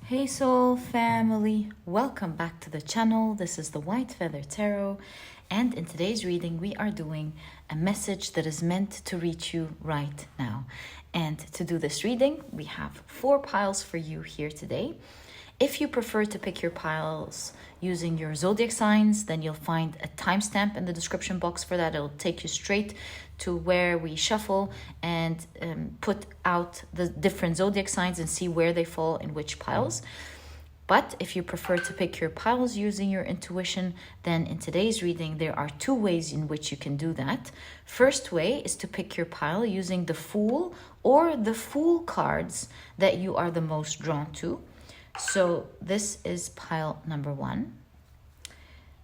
Hey soul family, welcome back to the channel. This is the White Feather Tarot, and in today's reading we are doing a message that is meant to reach you right now. And to do this reading we have 4 piles for you here today. If you prefer to pick your piles using your zodiac signs, then you'll find a timestamp in the description box for that. It'll take you straight to where we shuffle and put out the different zodiac signs and see where they fall in which piles. But if you prefer to pick your piles using your intuition, then in today's reading there are 2 ways in which you can do that. First way is to pick your pile using the Fool or the Fool cards that you are the most drawn to. So this is pile number 1.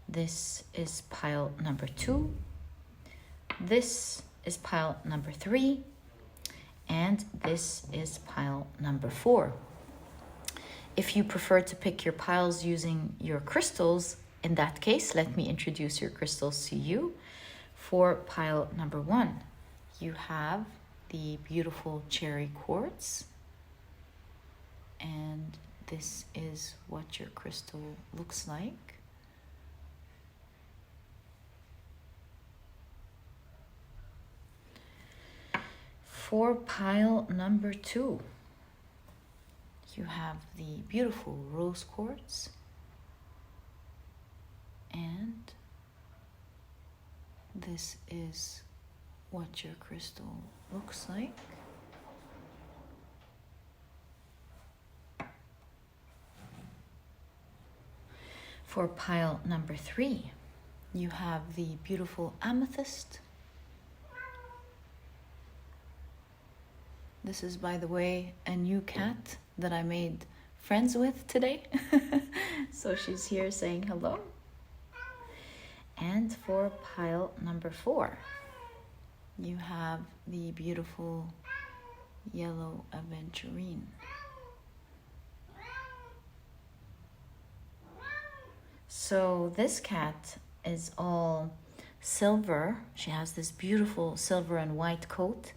This is pile number 2. This is pile number 3. And this is pile number 4. If you prefer to pick your piles using your crystals, in that case, let me introduce your crystals to you. For pile number 1, you have the beautiful cherry quartz. And this is what your crystal looks like. For pile number 2, you have the beautiful rose quartz. And this is what your crystal looks like. For pile number 3, you have the beautiful amethyst. This is, by the way, a new cat that I made friends with today. So she's here saying hello. And for pile number 4, you have the beautiful yellow Aventurine. So this cat is all silver. She has this beautiful silver and white coat,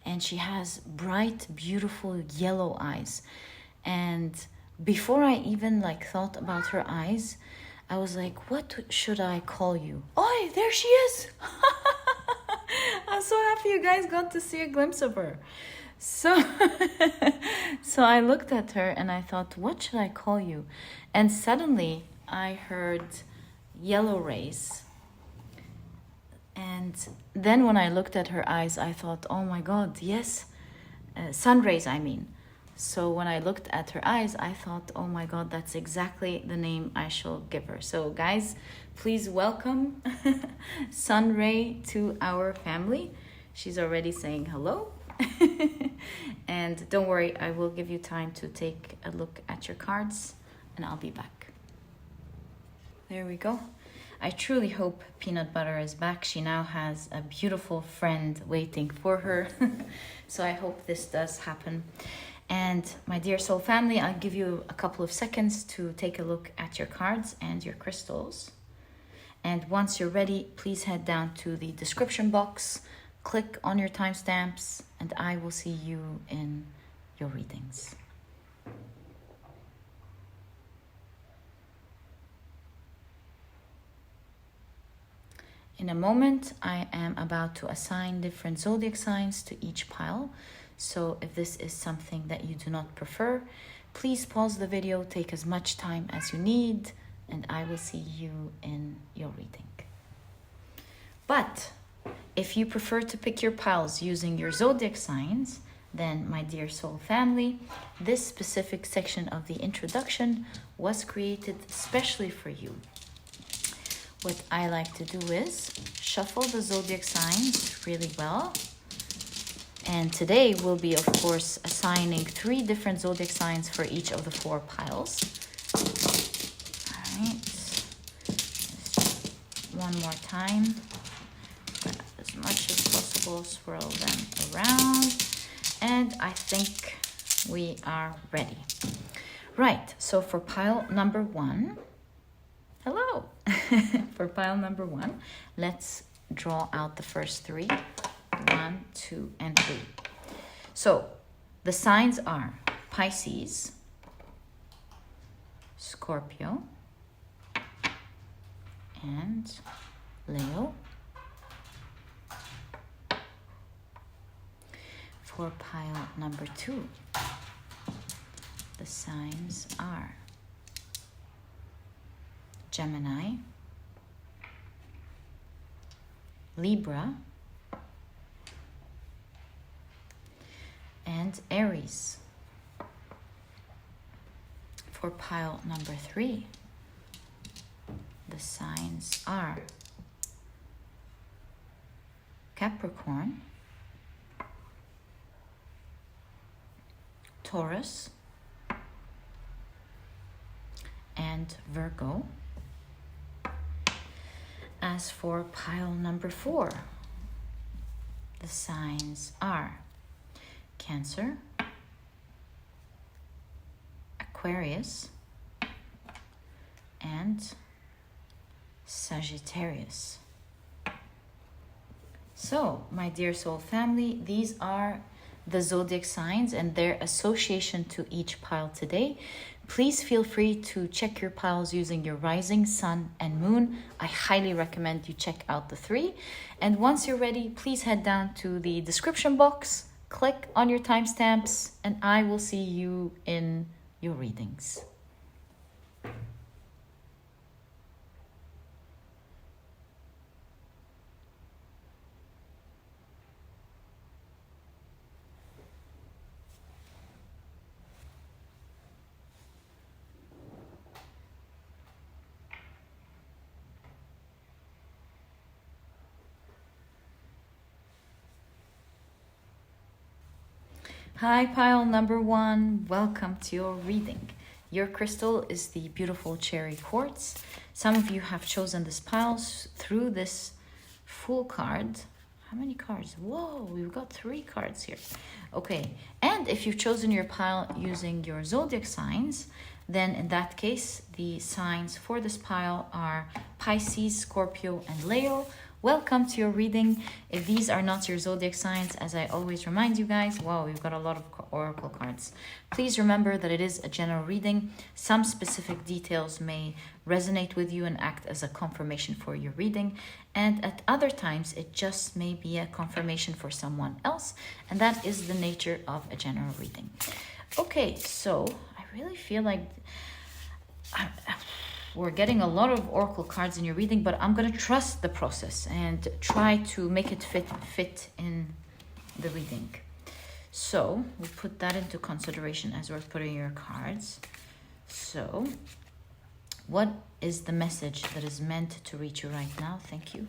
and she has bright, beautiful yellow eyes. And before I even thought about her eyes, I was like, what should I call you? Oh, there she is. I'm so happy you guys got to see a glimpse of her. So I looked at her and I thought, what should I call you? And suddenly I heard yellow rays. And then when I looked at her eyes, I thought, oh my God, yes, sun rays, I mean. So when I looked at her eyes, I thought, oh my God, that's exactly the name I shall give her. So guys, please welcome Sun Ray to our family. She's already saying hello. And don't worry, I will give you time to take a look at your cards and I'll be back. There we go. I truly hope Peanut Butter is back. She now has a beautiful friend waiting for her. So I hope this does happen. And my dear soul family, I'll give you a couple of seconds to take a look at your cards and your crystals. And once you're ready, please head down to the description box, click on your timestamps, and I will see you in your readings. In a moment, I am about to assign different zodiac signs to each pile. So if this is something that you do not prefer, please pause the video, take as much time as you need, and I will see you in your reading. But if you prefer to pick your piles using your zodiac signs, then my dear soul family, this specific section of the introduction was created especially for you. What I like to do is shuffle the zodiac signs really well. And today we'll be, of course, assigning 3 different zodiac signs for each of the 4 piles. All right. Just one more time. Grab as much as possible, swirl them around. And I think we are ready. Right, so for pile number 1, hello. For pile number 1, let's draw out the first 3. 1, 2, and 3. So the signs are Pisces, Scorpio, and Leo. For pile number 2, the signs are Gemini, Libra, and Aries. For pile number 3, the signs are Capricorn, Taurus, and Virgo. As for pile number 4, the signs are Cancer, Aquarius, and Sagittarius. So, my dear soul family, these are the zodiac signs and their association to each pile today. Please feel free to check your piles using your rising, sun, and moon. I highly recommend you check out the 3. And once you're ready, please head down to the description box, click on your timestamps, and I will see you in your readings. Hi, pile number 1. Welcome to your reading. Your crystal is the beautiful cherry quartz. Some of you have chosen this pile through this Fool card. How many cards? Whoa, we've got 3 cards here. Okay, and if you've chosen your pile using your zodiac signs, then in that case, the signs for this pile are Pisces, Scorpio, and Leo. Welcome to your reading. If these are not your zodiac signs, as I always remind you guys, wow, we've got a lot of oracle cards. Please remember that it is a general reading. Some specific details may resonate with you and act as a confirmation for your reading. And at other times, it just may be a confirmation for someone else. And that is the nature of a general reading. Okay, so I really feel like we're getting a lot of oracle cards in your reading, but I'm going to trust the process and try to make it fit in the reading. So we'll put that into consideration as we're putting your cards. So what is the message that is meant to reach you right now? Thank you.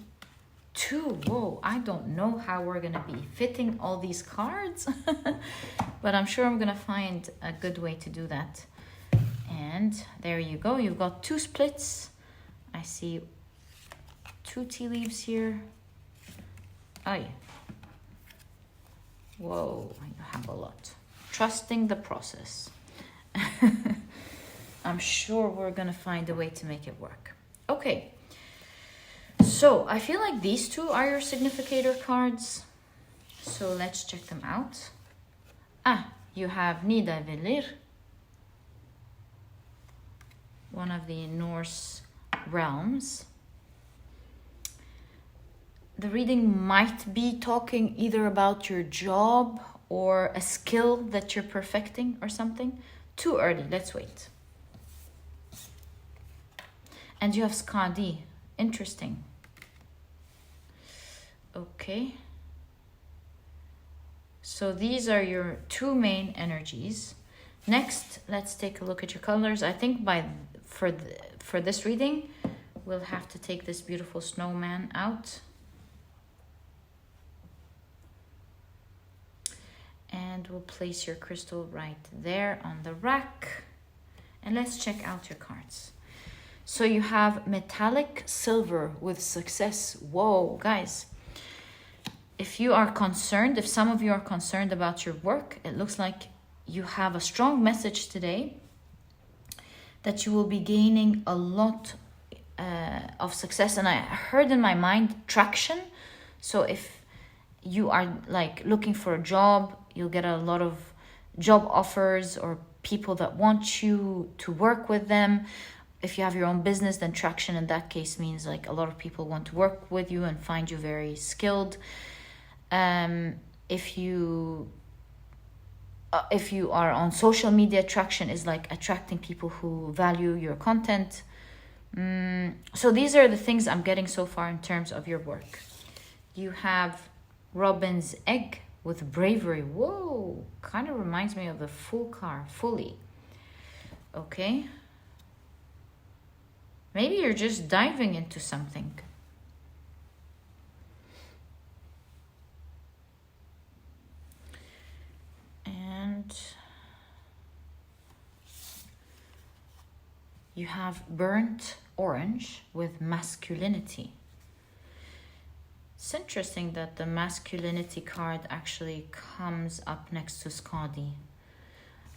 2. Whoa, I don't know how we're going to be fitting all these cards, but I'm sure I'm going to find a good way to do that. And there you go. You've got 2 splits. I see 2 tea leaves here. Oh, yeah. Whoa, you have a lot. Trusting the process. I'm sure we're going to find a way to make it work. Okay. So I feel like these 2 are your significator cards. So let's check them out. You have Nidavellir, one of the Norse realms. The reading might be talking either about your job or a skill that you're perfecting or something. Too early, let's wait. And you have Skadi. Interesting. Okay. So these are your 2 main energies. Next, let's take a look at your colors. I think for this reading, we'll have to take this beautiful snowman out. And we'll place your crystal right there on the rack. And let's check out your cards. So you have metallic silver with success. Whoa, guys. If you are concerned, if some of you are concerned about your work, it looks like you have a strong message today that you will be gaining a lot of success. And I heard in my mind traction. So if you are like looking for a job, you'll get a lot of job offers or people that want you to work with them. If you have your own business, then traction in that case means like a lot of people want to work with you and find you very skilled. If you are on social media, traction is like attracting people who value your content. So these are the things I'm getting so far in terms of your work. You have Robin's egg with bravery. Whoa, kind of reminds me of the Fool card, fully. Okay. Maybe you're just diving into something. And you have burnt orange with masculinity. It's interesting that the masculinity card actually comes up next to Skadi.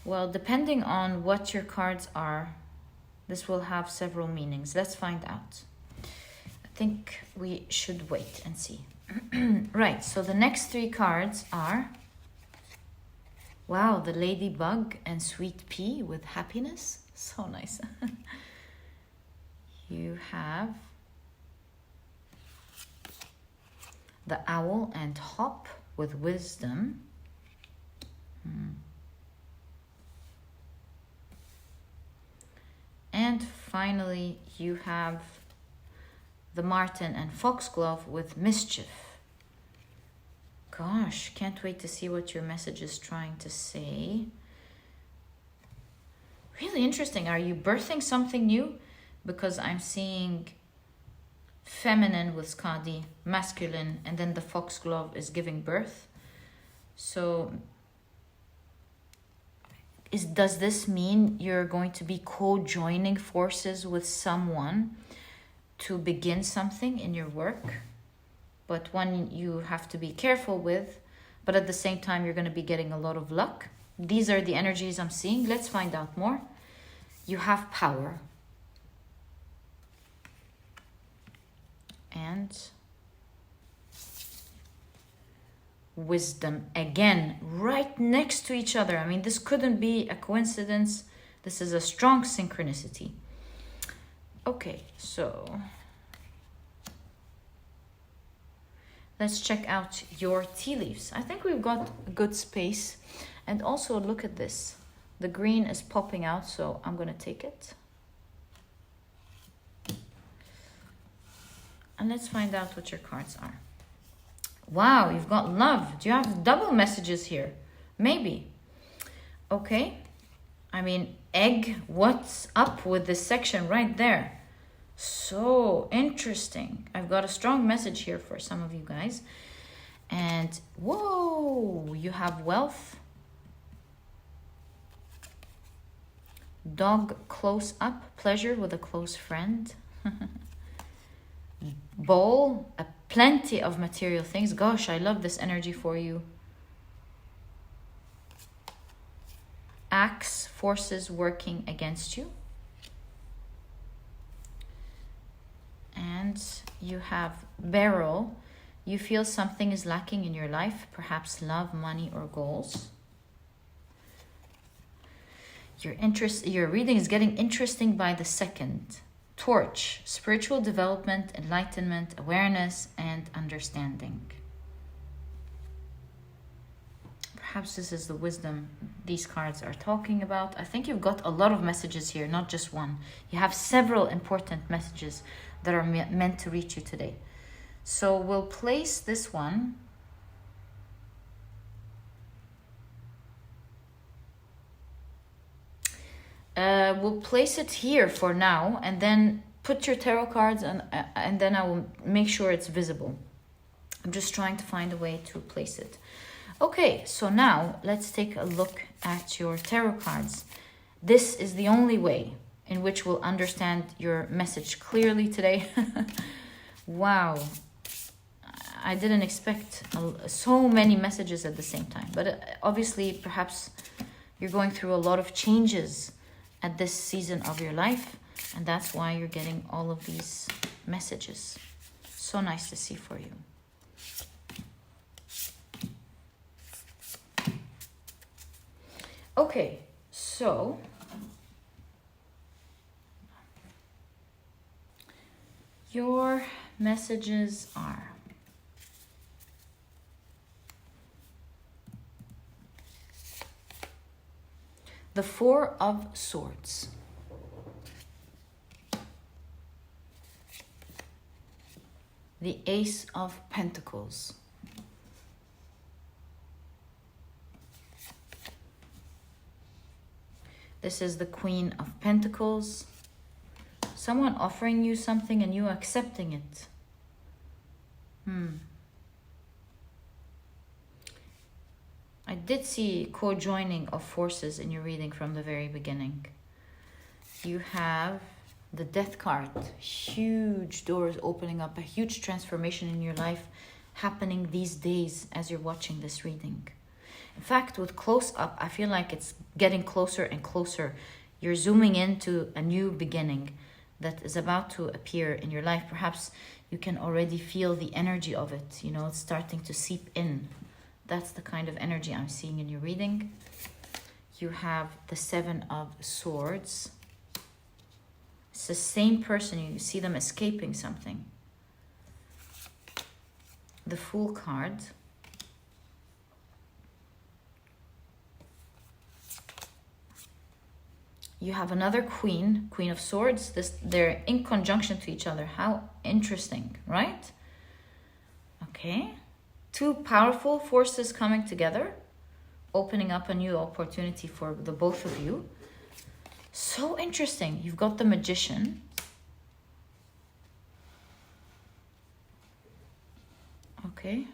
Well, depending on what your cards are, this will have several meanings. Let's find out. I think we should wait and see. Right, so the next three cards are, wow, the ladybug and sweet pea with happiness. So nice. You have the owl and hop with wisdom. And finally, you have the marten and foxglove with mischief. Gosh, can't wait to see what your message is trying to say. Really interesting. Are you birthing something new? Because I'm seeing feminine with Skadi, masculine, and then the foxglove is giving birth. So does this mean you're going to be co-joining forces with someone to begin something in your work? But one you have to be careful with, but at the same time you're going to be getting a lot of luck. These are the energies I'm seeing. Let's find out more. You have power. And wisdom again, right next to each other. I mean, this couldn't be a coincidence. This is a strong synchronicity. Okay, so let's check out your tea leaves. I think we've got a good space. And also look at this. The green is popping out, so I'm going to take it. And let's find out what your cards are. Wow, you've got love. Do you have double messages here? Maybe. Okay. I mean, egg, what's up with this section right there? So interesting. I've got a strong message here for some of you guys. And whoa, you have wealth. Dog close up, pleasure with a close friend. Bowl, plenty of material things. Gosh, I love this energy for you. Axe, forces working against you. And you have barrel. You feel something is lacking in your life, perhaps love, money, or goals. Your reading is getting interesting by the second. Torch, spiritual development, enlightenment, awareness, and understanding. Perhaps this is the wisdom these cards are talking about. I think you've got a lot of messages here, not just one. You have several important messages that are meant to reach you today. So we'll place this one. We'll place it here for now, and then put your tarot cards and then I will make sure it's visible. I'm just trying to find a way to place it. Okay, so now let's take a look at your tarot cards. This is the only way in which we'll understand your message clearly today. Wow. I didn't expect so many messages at the same time. But obviously, perhaps you're going through a lot of changes at this season of your life. And that's why you're getting all of these messages. So nice to see for you. Okay, so So, your messages are: the Four of Swords, the Ace of Pentacles, this is the Queen of Pentacles, someone offering you something and you accepting it. I did see co-joining of forces in your reading from the very beginning. You have the Death card. Huge doors opening up, a huge transformation in your life happening these days as you're watching this reading. In fact, with close up, I feel like it's getting closer and closer. You're zooming into a new beginning that is about to appear in your life. Perhaps you can already feel the energy of it. You know, it's starting to seep in. That's the kind of energy I'm seeing in your reading. You have the Seven of Swords. It's the same person. You see them escaping something. The Fool card. You have another Queen, Queen of Swords. They're in conjunction to each other. How interesting, right? Okay. Two powerful forces coming together, opening up a new opportunity for the both of you. So interesting. You've got the Magician. Okay.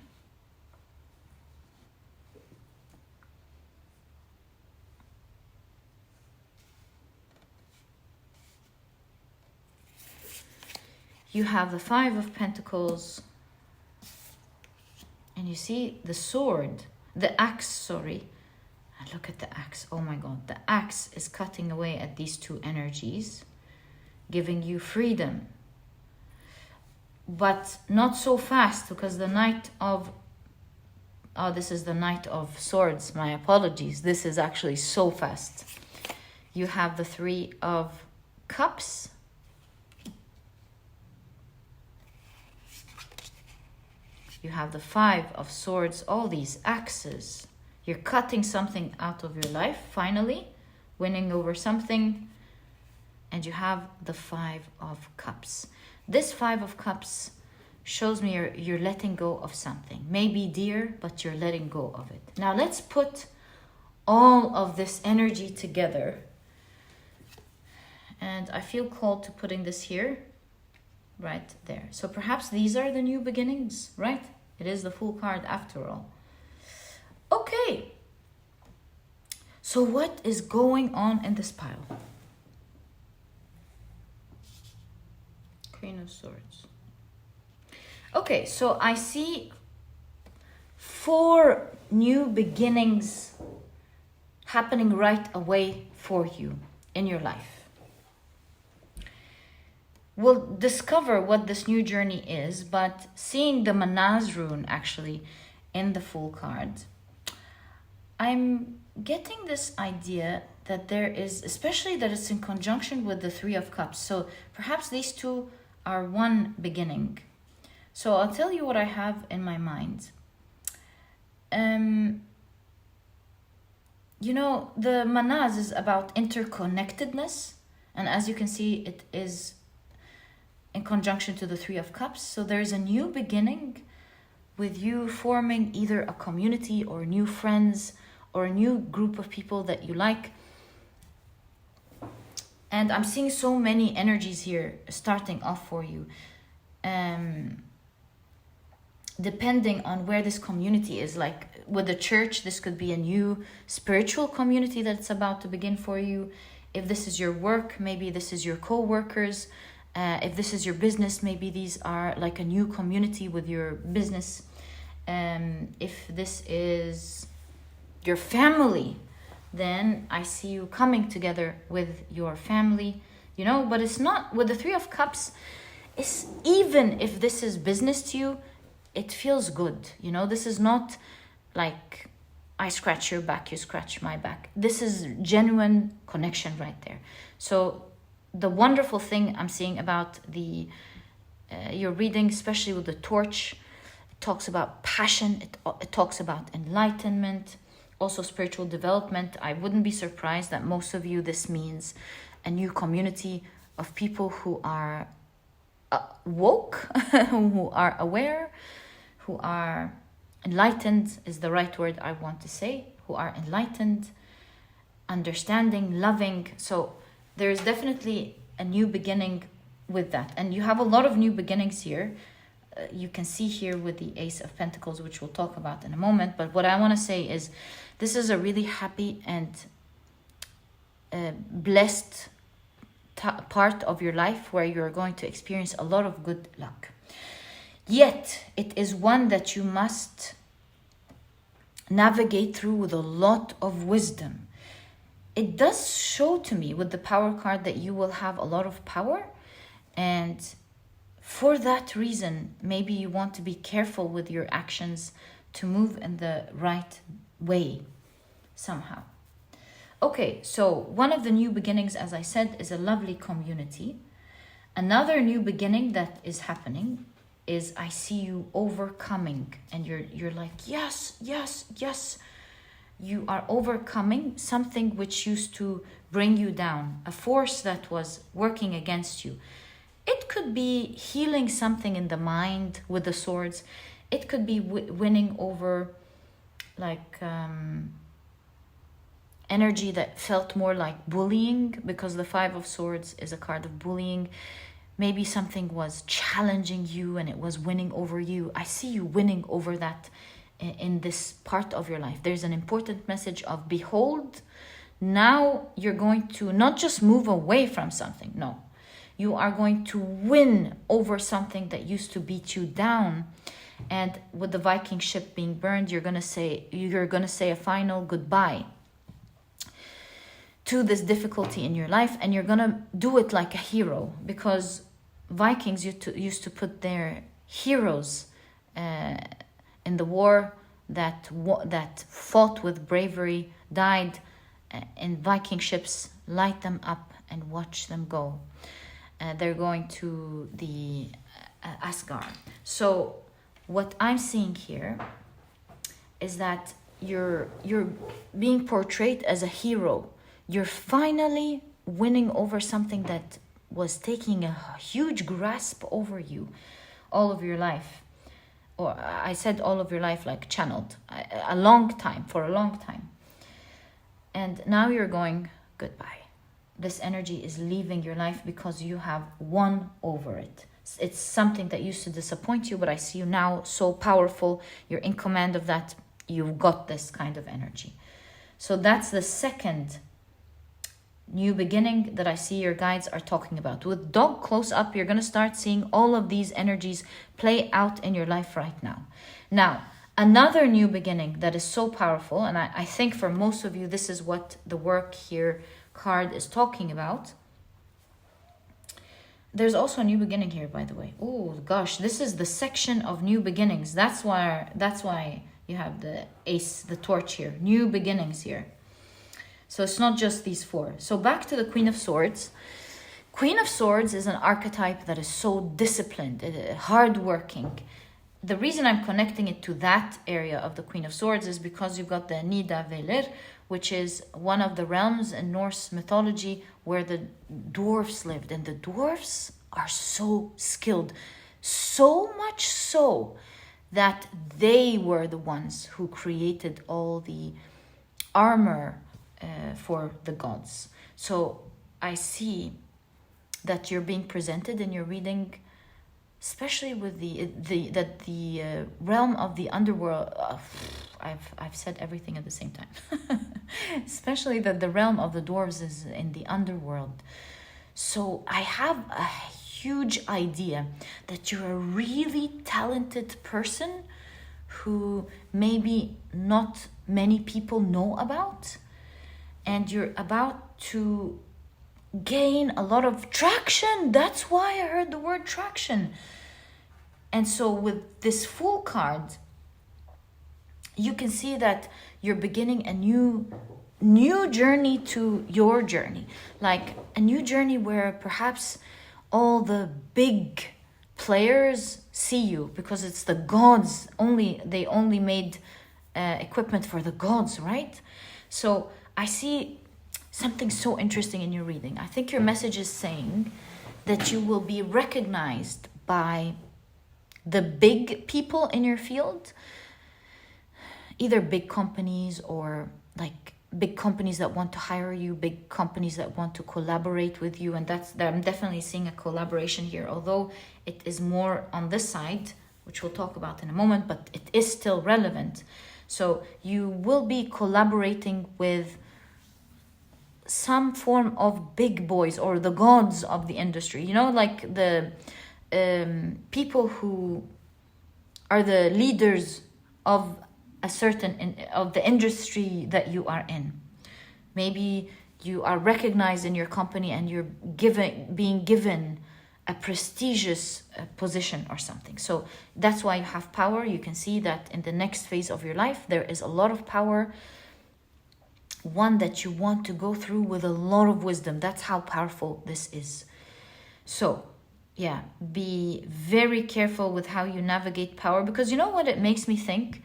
You have the Five of Pentacles. And you see the sword, the axe, sorry. And look at the axe. Oh my God. The axe is cutting away at these two energies, giving you freedom. But not so fast, because the Knight of... Oh, this is the Knight of Swords. My apologies. This is actually so fast. You have the Three of Cups. You have the Five of Swords, all these axes. You're cutting something out of your life, finally, winning over something. And you have the Five of Cups. This Five of Cups shows me you're letting go of something. Maybe dear, but you're letting go of it. Now let's put all of this energy together. And I feel called to putting this here. Right there. So perhaps these are the new beginnings, right? It is the Fool card after all. Okay. So what is going on in this pile? Queen of Swords. Okay, so I see 4 new beginnings happening right away for you in your life. We'll discover what this new journey is, but seeing the Manaz rune actually in the Fool card, I'm getting this idea that there is, especially that it's in conjunction with the Three of Cups. So perhaps these two are one beginning. So I'll tell you what I have in my mind. You know, the Manaz is about interconnectedness. And as you can see, it is in conjunction to the Three of Cups. So there's a new beginning with you forming either a community or new friends or a new group of people that you like. And I'm seeing so many energies here starting off for you. Depending on where this community is, like with the church, this could be a new spiritual community that's about to begin for you. If this is your work, maybe this is your co-workers. If this is your business, maybe these are like a new community with your business. If this is your family, then I see you coming together with your family, you know, but it's not with the Three of Cups. It's even if this is business to you, it feels good. You know, this is not like I scratch your back, you scratch my back. This is genuine connection right there. So the wonderful thing I'm seeing about the your reading, especially with the torch, it talks about passion, it talks about enlightenment, also spiritual development. I wouldn't be surprised that most of you, this means a new community of people who are woke, who are aware, who are enlightened is the right word I want to say, who are enlightened, understanding, loving. So there's definitely a new beginning with that. And you have a lot of new beginnings here. You can see here with the Ace of Pentacles, which we'll talk about in a moment. But what I want to say is this is a really happy and blessed part of your life where you're going to experience a lot of good luck. Yet, it is one that you must navigate through with a lot of wisdom. It does show to me with the Power card that you will have a lot of power, and for that reason, maybe you want to be careful with your actions to move in the right way somehow. Okay, so one of the new beginnings, as I said, is a lovely community. Another new beginning that is happening is I see you overcoming, and you're like, yes, yes, yes. You are overcoming something which used to bring you down, a force that was working against you. It could be healing something in the mind with the swords. It could be winning over like energy that felt more like bullying, because the Five of Swords is a card of bullying. Maybe something was challenging you and it was winning over you. I see you winning over that in this part of your life. There's an important message of, behold, now you're going to not just move away from something. No, you are going to win over something that used to beat you down. And with the Viking ship being burned, you're gonna say a final goodbye to this difficulty in your life, and you're gonna do it like a hero, because Vikings used to put their heroes in the war that fought with bravery, died in Viking ships, light them up and watch them go. They're going to the Asgard. So what I'm seeing here is that you're being portrayed as a hero. You're finally winning over something that was taking a huge grasp over you all of your life. Or I said all of your life, like channeled, for a long time. And now you're going goodbye. This energy is leaving your life because you have won over it. It's something that used to disappoint you, but I see you now so powerful. You're in command of that. You've got this kind of energy. So that's the second new beginning that I see your guides are talking about. With dog close up, you're going to start seeing all of these energies play out in your life right now. Now, another new beginning that is so powerful, and I think for most of you, this is what the work here card is talking about. There's also a new beginning here, by the way. Oh gosh, this is the section of new beginnings. That's why you have the ace, the torch here. New beginnings here. So it's not just these four. So back to the Queen of Swords. Queen of Swords is an archetype that is so disciplined, hardworking. The reason I'm connecting it to that area of the Queen of Swords is because you've got the Nida Velir, which is one of the realms in Norse mythology where the dwarves lived. And the dwarves are so skilled, so much so that they were the ones who created all the armor for the gods. So I see that you're being presented in your reading, especially with the realm of the underworld. I've said everything at the same time. Especially that the realm of the dwarves is in the underworld. So I have a huge idea that you're a really talented person who maybe not many people know about, and you're about to gain a lot of traction. That's why I heard the word traction. And so with this Fool card, you can see that you're beginning a new journey to your journey, like a new journey where perhaps all the big players see you, because it's the gods only. They only made equipment for the gods, right? So I see something so interesting in your reading. I think your message is saying that you will be recognized by the big people in your field, either big companies or like big companies that want to hire you, big companies that want to collaborate with you. And that I'm definitely seeing a collaboration here, although it is more on this side, which we'll talk about in a moment, but it is still relevant. So you will be collaborating with some form of big boys or the gods of the industry, you know, like the people who are the leaders of a certain of the industry that you are in. Maybe you are recognized in your company and you're being given a prestigious position or something. So that's why you have power. You can see that in the next phase of your life, there is a lot of power, one that you want to go through with a lot of wisdom. That's how powerful this is. So yeah, be very careful with how you navigate power, because you know what it makes me think?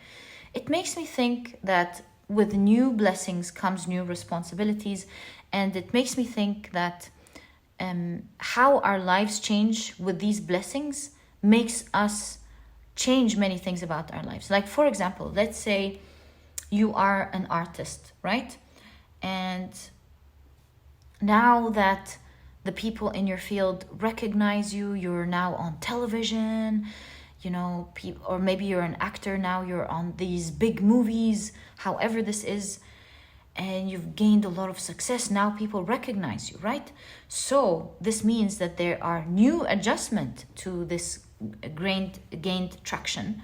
It makes me think that with new blessings comes new responsibilities, and it makes me think that how our lives change with these blessings makes us change many things about our lives. Like, for example, let's say you are an artist, right? And now that the people in your field recognize you, you're now on television, you know, or maybe you're an actor now, you're on these big movies, however this is, and you've gained a lot of success. Now people recognize you, right? So this means that there are new adjustment to this gained traction,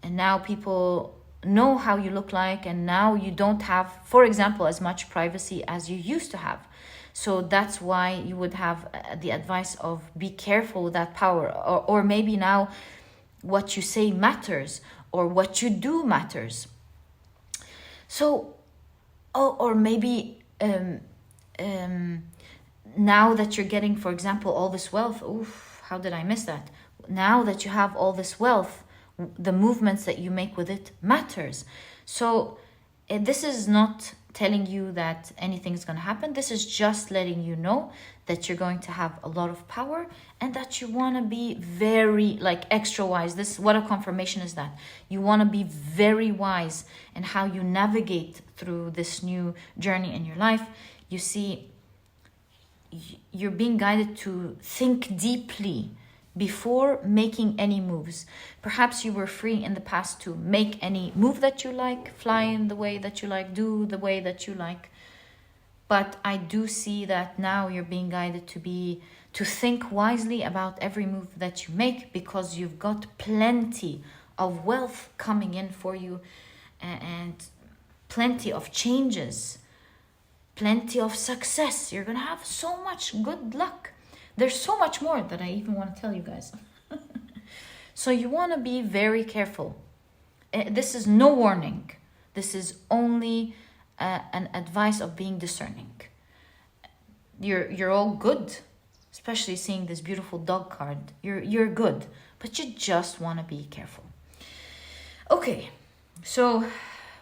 and now people know how you look like, and now you don't have, for example, as much privacy as you used to have. So that's why you would have the advice of be careful with that power, or maybe now what you say matters, or what you do matters. So, or maybe now that you're getting, for example, all this wealth, oof, how did I miss that? Now that you have all this wealth, the movements that you make with it matters. So this is not telling you that anything's going to happen. This is just letting you know that you're going to have a lot of power, and that you want to be very, like, extra wise. This, what a confirmation is that. You want to be very wise in how you navigate through this new journey in your life. You see, you're being guided to think deeply before making any moves. Perhaps you were free in the past to make any move that you like, fly in the way that you like, do the way that you like. But I do see that now you're being guided to think wisely about every move that you make, because you've got plenty of wealth coming in for you, and plenty of changes, plenty of success. You're gonna have so much good luck. There's so much more that I even want to tell you guys. So you want to be very careful. This is no warning. This is only an advice of being discerning. You're all good, especially seeing this beautiful dog card. You're good, but you just want to be careful. Okay, so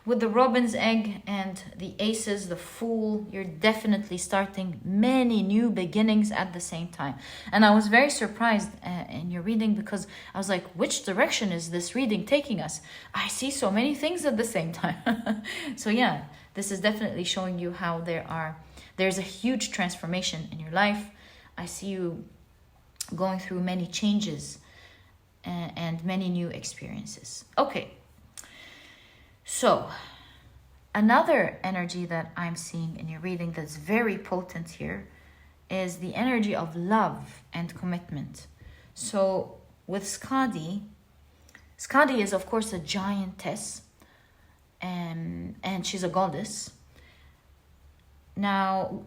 with the robin's egg and the aces, the fool, you're definitely starting many new beginnings at the same time. And I was very surprised in your reading, because I was like, which direction is this reading taking us? I see so many things at the same time. So yeah, this is definitely showing you how there's a huge transformation in your life. I see you going through many changes and many new experiences. Okay. So, another energy that I'm seeing in your reading that's very potent here is the energy of love and commitment. So, with Skadi is, of course, a giantess, and she's a goddess. Now,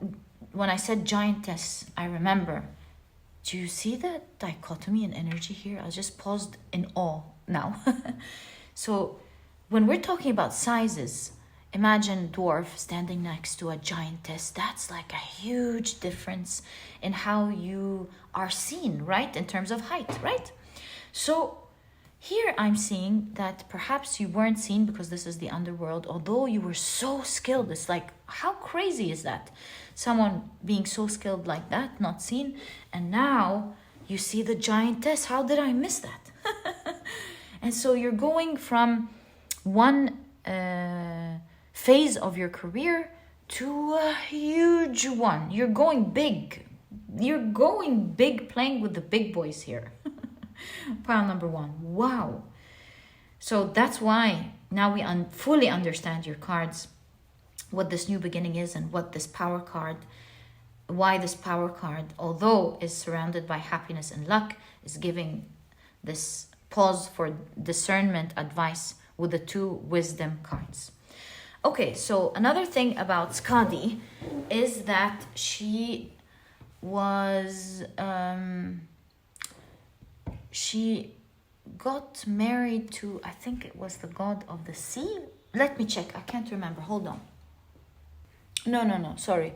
when I said giantess, I remember, do you see the dichotomy in energy here? I just paused in awe now. So, when we're talking about sizes, imagine dwarf standing next to a giantess. That's like a huge difference in how you are seen, right? In terms of height, right? So here I'm seeing that perhaps you weren't seen because this is the underworld, although you were so skilled. It's like, how crazy is that? Someone being so skilled like that, not seen, and now you see the giantess. How did I miss that? And so you're going from one phase of your career to a huge one. You're going big. You're going big, playing with the big boys here. Pile number 1. Wow. So that's why now we fully understand your cards, what this new beginning is, and what this power card, why this power card, although is surrounded by happiness and luck, is giving this pause for discernment advice with the 2 wisdom cards. Okay, so another thing about Skadi is that she was she got married to, I think it was the god of the sea. Let me check, I can't remember, hold on. No, sorry.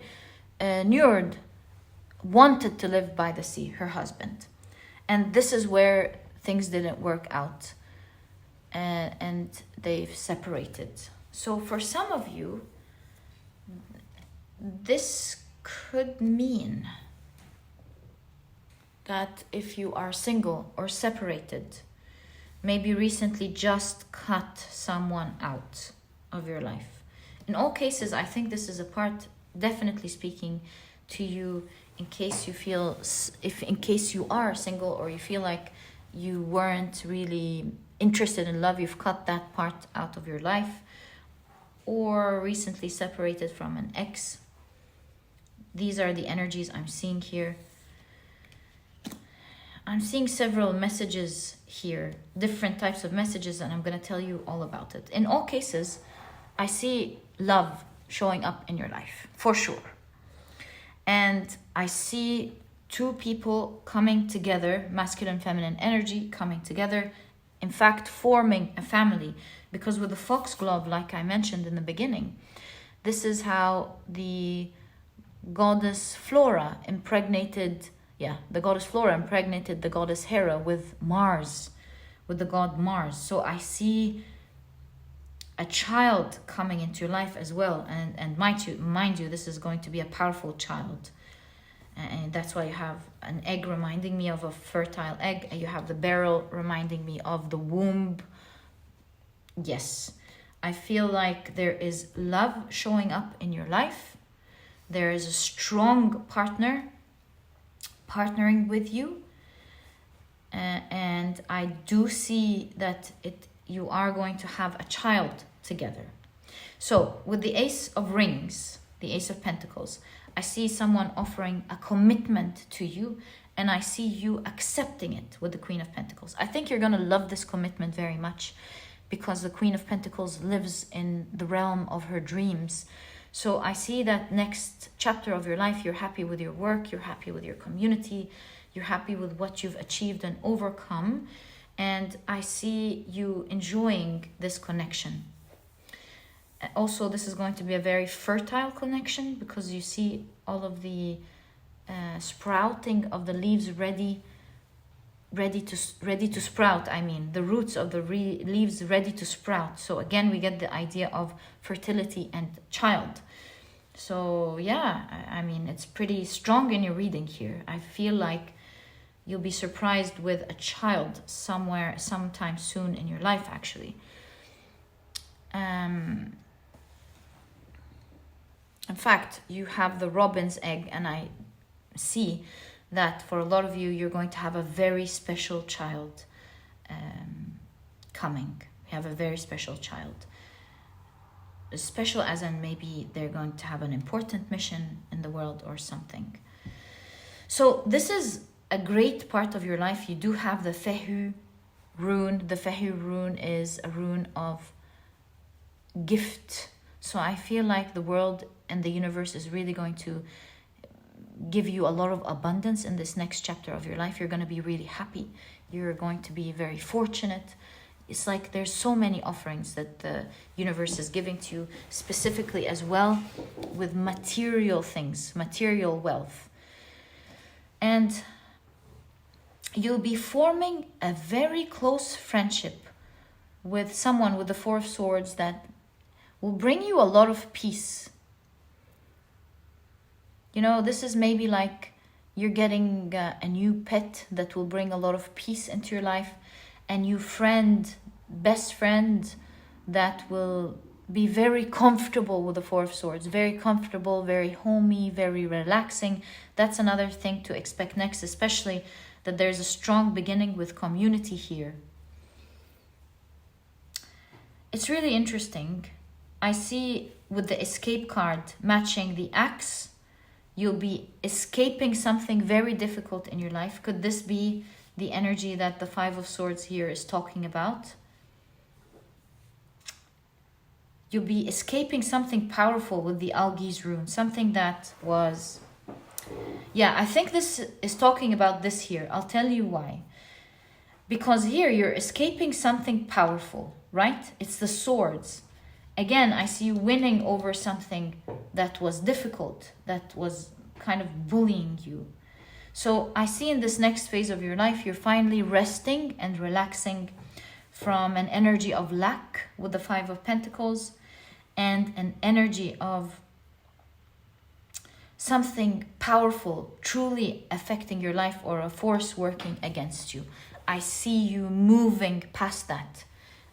Njord wanted to live by the sea, her husband. And this is where things didn't work out. And they've separated. So for some of you, this could mean that if you are single or separated, maybe recently just cut someone out of your life. In all cases, I think this is a part definitely speaking to you in case you feel, in case you are single or you feel like you weren't really interested in love, you've cut that part out of your life, or recently separated from an ex. These are the energies I'm seeing here. I'm seeing several messages here, different types of messages, and I'm going to tell you all about it. In all cases, I see love showing up in your life, for sure. And I see 2 people coming together, masculine, feminine energy coming together, in fact, forming a family. Because with the foxglove, like I mentioned in the beginning, this is how the goddess Flora impregnated the goddess Flora impregnated the goddess Hera with Mars, with the god Mars. So I see a child coming into your life as well. And mind you, this is going to be a powerful child. And that's why you have an egg reminding me of a fertile egg. And you have the barrel reminding me of the womb. Yes, I feel like there is love showing up in your life. There is a strong partner partnering with you, and I do see that you are going to have a child together. So with the Ace of Rings, the Ace of Pentacles, I see someone offering a commitment to you, and I see you accepting it with the Queen of Pentacles. I think you're going to love this commitment very much because the Queen of Pentacles lives in the realm of her dreams. So I see that next chapter of your life, you're happy with your work, you're happy with your community, you're happy with what you've achieved and overcome. And I see you enjoying this connection. Also, this is going to be a very fertile connection because you see all of the sprouting of the leaves ready to sprout. I mean, the roots of the leaves ready to sprout. So again, we get the idea of fertility and child. So yeah, I mean, it's pretty strong in your reading here. I feel like you'll be surprised with a child sometime soon in your life, actually. In fact, you have the robin's egg, and I see that for a lot of you, you're going to have a very special child coming. You have a very special child. Special as in maybe they're going to have an important mission in the world or something. So this is a great part of your life. You do have the Fehu rune. The Fehu rune is a rune of gift. So I feel like the world and the universe is really going to give you a lot of abundance in this next chapter of your life. You're going to be really happy. You're going to be very fortunate. It's like there's so many offerings that the universe is giving to you, specifically as well with material things, material wealth. And you'll be forming a very close friendship with someone with the Four of Swords that will bring you a lot of peace. You know, this is maybe like you're getting a new pet that will bring a lot of peace into your life, a new friend, best friend that will be very comfortable with the Four of Swords, very comfortable, very homey, very relaxing. That's another thing to expect next, especially that there's a strong beginning with community here. It's really interesting. I see with the escape card matching the axe, you'll be escaping something very difficult in your life. Could this be the energy that the Five of Swords here is talking about? You'll be escaping something powerful with the Algi's rune, something that was... Yeah, I think this is talking about this here. I'll tell you why. Because here you're escaping something powerful, right? It's the swords. Again, I see you winning over something that was difficult, that was kind of bullying you. So I see in this next phase of your life, you're finally resting and relaxing from an energy of lack with the Five of Pentacles and an energy of something powerful truly affecting your life or a force working against you. I see you moving past that.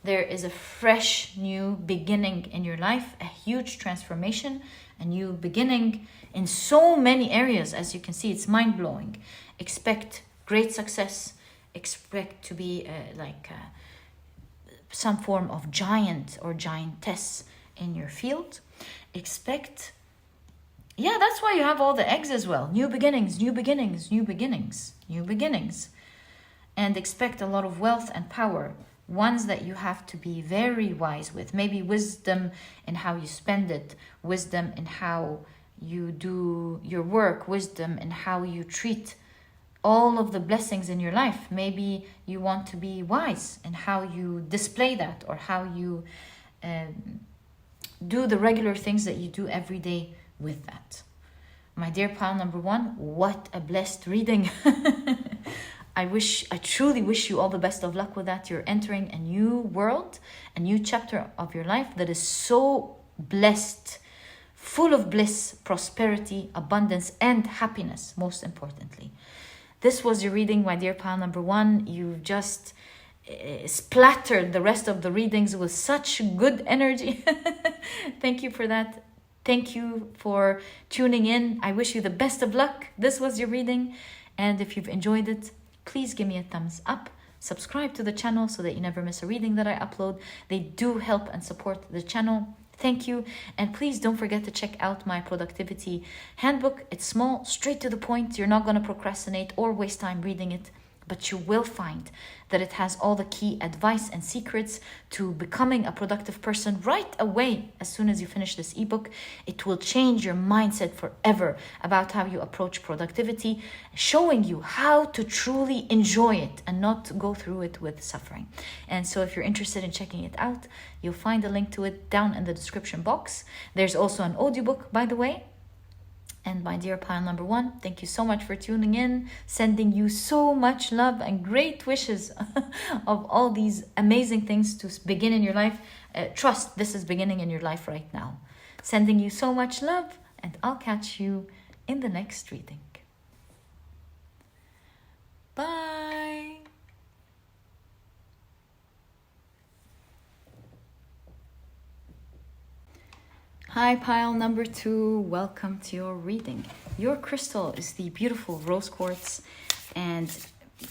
There is a fresh new beginning in your life, a huge transformation, a new beginning in so many areas. As you can see, it's mind-blowing. Expect great success. Expect to be some form of giant or giantess in your field. Expect... Yeah, that's why you have all the eggs as well. New beginnings, new beginnings, new beginnings, new beginnings. And expect a lot of wealth and power. Ones that you have to be very wise with. Maybe wisdom in how you spend it. Wisdom in how you do your work. Wisdom in how you treat all of the blessings in your life. Maybe you want to be wise in how you display that. Or how you do the regular things that you do every day with that. My dear pile number one, what a blessed reading. I truly wish you all the best of luck with that. You're entering a new world, a new chapter of your life that is so blessed, full of bliss, prosperity, abundance, and happiness, most importantly. This was your reading, my dear pile number one. You've just splattered the rest of the readings with such good energy. Thank you for that. Thank you for tuning in. I wish you the best of luck. This was your reading. And if you've enjoyed it, please give me a thumbs up. Subscribe to the channel so that you never miss a reading that I upload. They do help and support the channel. Thank you. And please don't forget to check out my productivity handbook. It's small, straight to the point. You're not going to procrastinate or waste time reading it. But you will find that it has all the key advice and secrets to becoming a productive person right away. As soon as you finish this ebook, it will change your mindset forever about how you approach productivity, showing you how to truly enjoy it and not go through it with suffering. And so if you're interested in checking it out, you'll find a link to it down in the description box. There's also an audiobook, by the way. And my dear pile number one, thank you so much for tuning in, sending you so much love and great wishes of all these amazing things to begin in your life. Trust, this is beginning in your life right now. Sending you so much love, and I'll catch you in the next reading. Bye. Hi, pile number two. Welcome to your reading. Your crystal is the beautiful rose quartz, and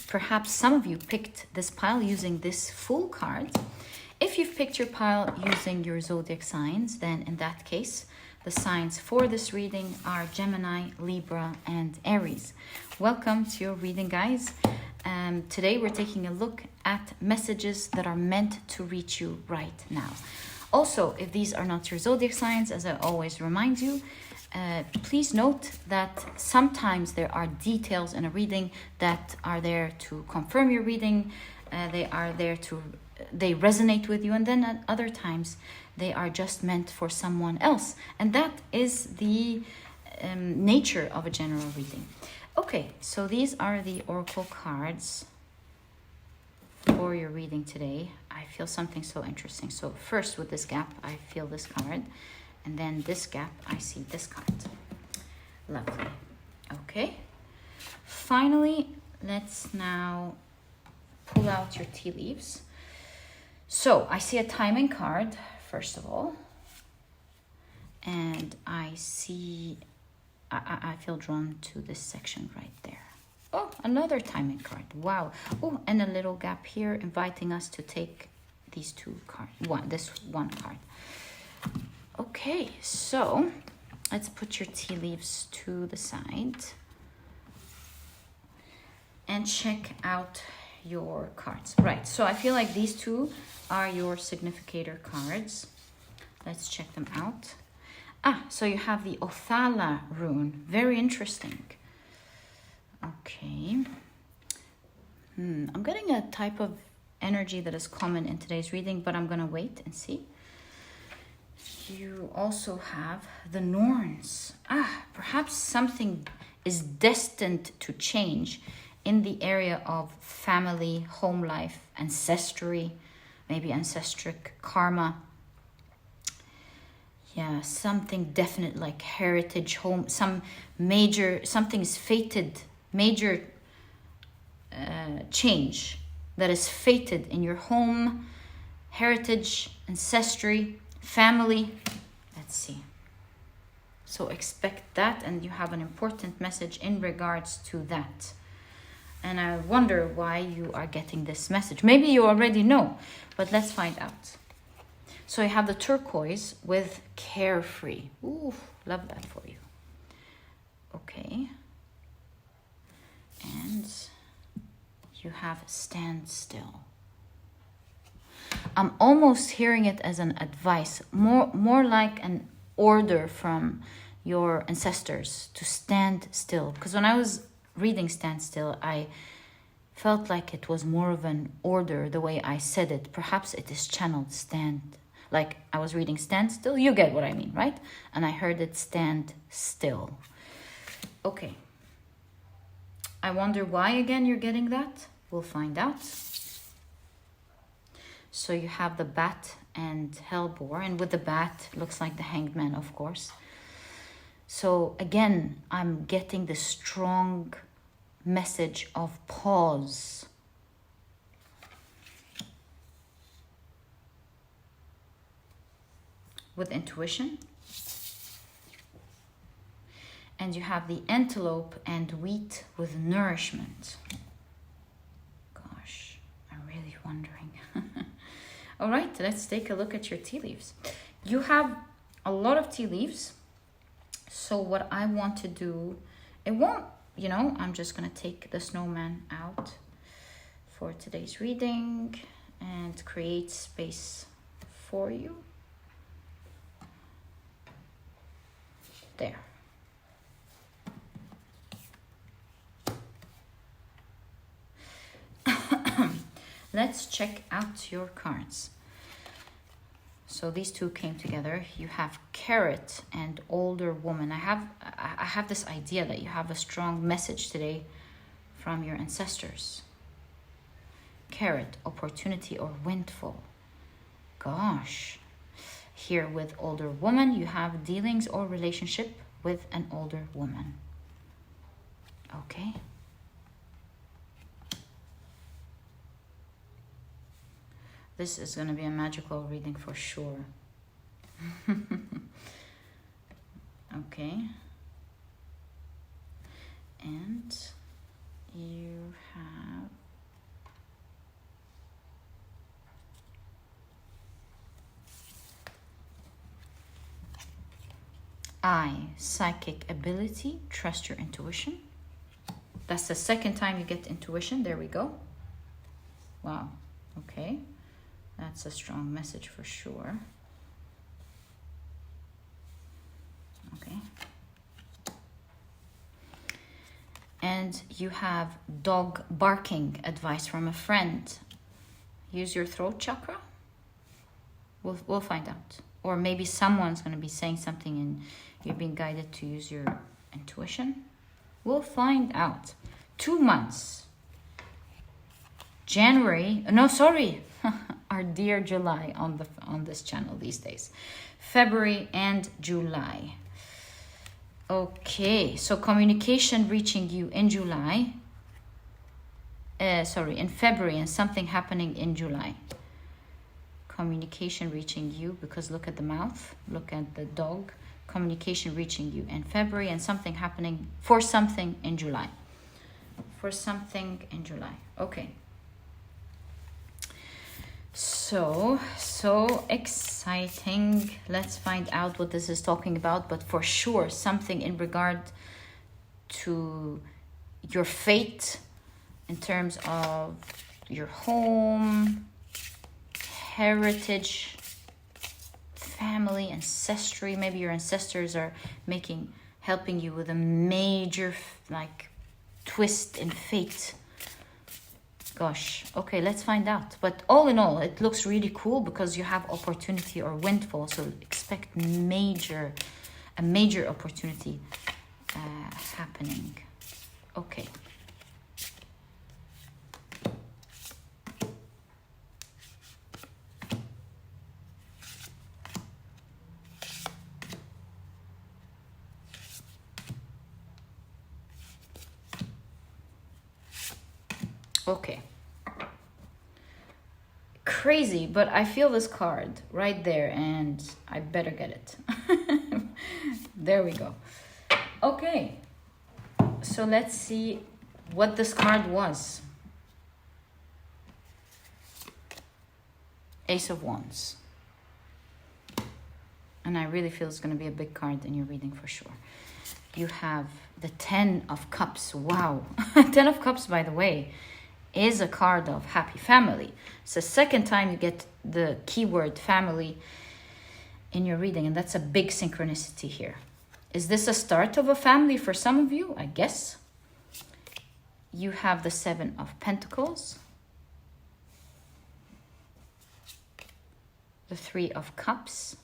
perhaps some of you picked this pile using this Fool card. If you've picked your pile using your zodiac signs, then in that case, the signs for this reading are Gemini, Libra, and Aries. Welcome to your reading, guys. Today we're taking a look at messages that are meant to reach you right now. Also, if these are not your zodiac signs, as I always remind you, please note that sometimes there are details in a reading that are there to confirm your reading. They are there to they resonate with you, and then at other times they are just meant for someone else. And that is the nature of a general reading. Okay, so these are the oracle cards for your reading today. I feel something so interesting. So first, with this gap, I feel this card, and then this gap, I see this card. Lovely. Okay. Finally, let's now pull out your tea leaves. So I see a timing card, first of all, and I see, I feel drawn to this section right there. Oh, another timing card. Wow. Oh, and a little gap here inviting us to take these two cards. This one card. Okay, so let's put your tea leaves to the side and check out your cards. Right, so I feel like these two are your significator cards. Let's check them out. So you have the Othala rune. Very interesting. Okay. I'm getting a type of energy that is common in today's reading, but I'm going to wait and see. You also have the Norns. Perhaps something is destined to change in the area of family, home life, ancestry, maybe ancestric karma. Yeah, something definite like heritage, home, something is fated, major change that is fated in your home, heritage, ancestry, family. Let's see. So expect that, and you have an important message in regards to that. And I wonder why you are getting this message. Maybe you already know, but let's find out. So you have the turquoise with carefree. Ooh, love that for you. Okay. And you have stand still. I'm almost hearing it as an advice, more like an order from your ancestors to stand still. Because when I was reading stand still, I felt like it was more of an order the way I said it. Perhaps it is channeled stand. Like I was reading stand still. You get what I mean, right? And I heard it stand still. Okay. I wonder why again you're getting that. We'll find out. So you have the bat and hellbore, and with the bat, looks like the hanged man, of course. So again, I'm getting the strong message of pause. With intuition. And you have the antelope and wheat with nourishment. Gosh, I'm really wondering. All right, let's take a look at your tea leaves. You have a lot of tea leaves. So what I want to do, it won't, I'm just going to take the snowman out for today's reading and create space for you. There. Let's check out your cards. So these two came together. You have carrot and older woman. I have this idea that you have a strong message today from your ancestors. Carrot, opportunity or windfall. Gosh. Here with older woman, you have dealings or relationship with an older woman. Okay. This is going to be a magical reading for sure. Okay. And you have psychic ability, trust your intuition. That's the second time you get intuition. There we go. Wow. Okay. That's a strong message for sure. Okay. And you have dog barking advice from a friend. Use your throat chakra. We'll find out. Or maybe someone's going to be saying something and you're being guided to use your intuition. We'll find out. 2 months. January. No, sorry. Our dear July on this channel these days. February and July. Okay, so communication reaching you in July. In February, and something happening in July. Communication reaching you, because look at the mouth, look at the dog. Communication reaching you in February, and something happening for something in July. For something in July. Okay. So exciting. Let's find out what this is talking about, but for sure something in regard to your fate in terms of your home, heritage, family, ancestry. Maybe your ancestors are helping you with a major twist in fate. Gosh, okay, let's find out. But all in all, it looks really cool because you have opportunity or windfall. So expect a major opportunity happening. Okay. Okay. Crazy, but I feel this card right there and I better get it. There we go. Okay. So let's see what this card was. Ace of Wands. And I really feel it's going to be a big card in your reading for sure. You have the 10 of Cups. Wow. 10 of Cups, by the way, is a card of happy family. It's the second time you get the keyword family in your reading, and that's a big synchronicity here. Is this a start of a family for some of you? I guess. You have the 7 of Pentacles, the 3 of Cups,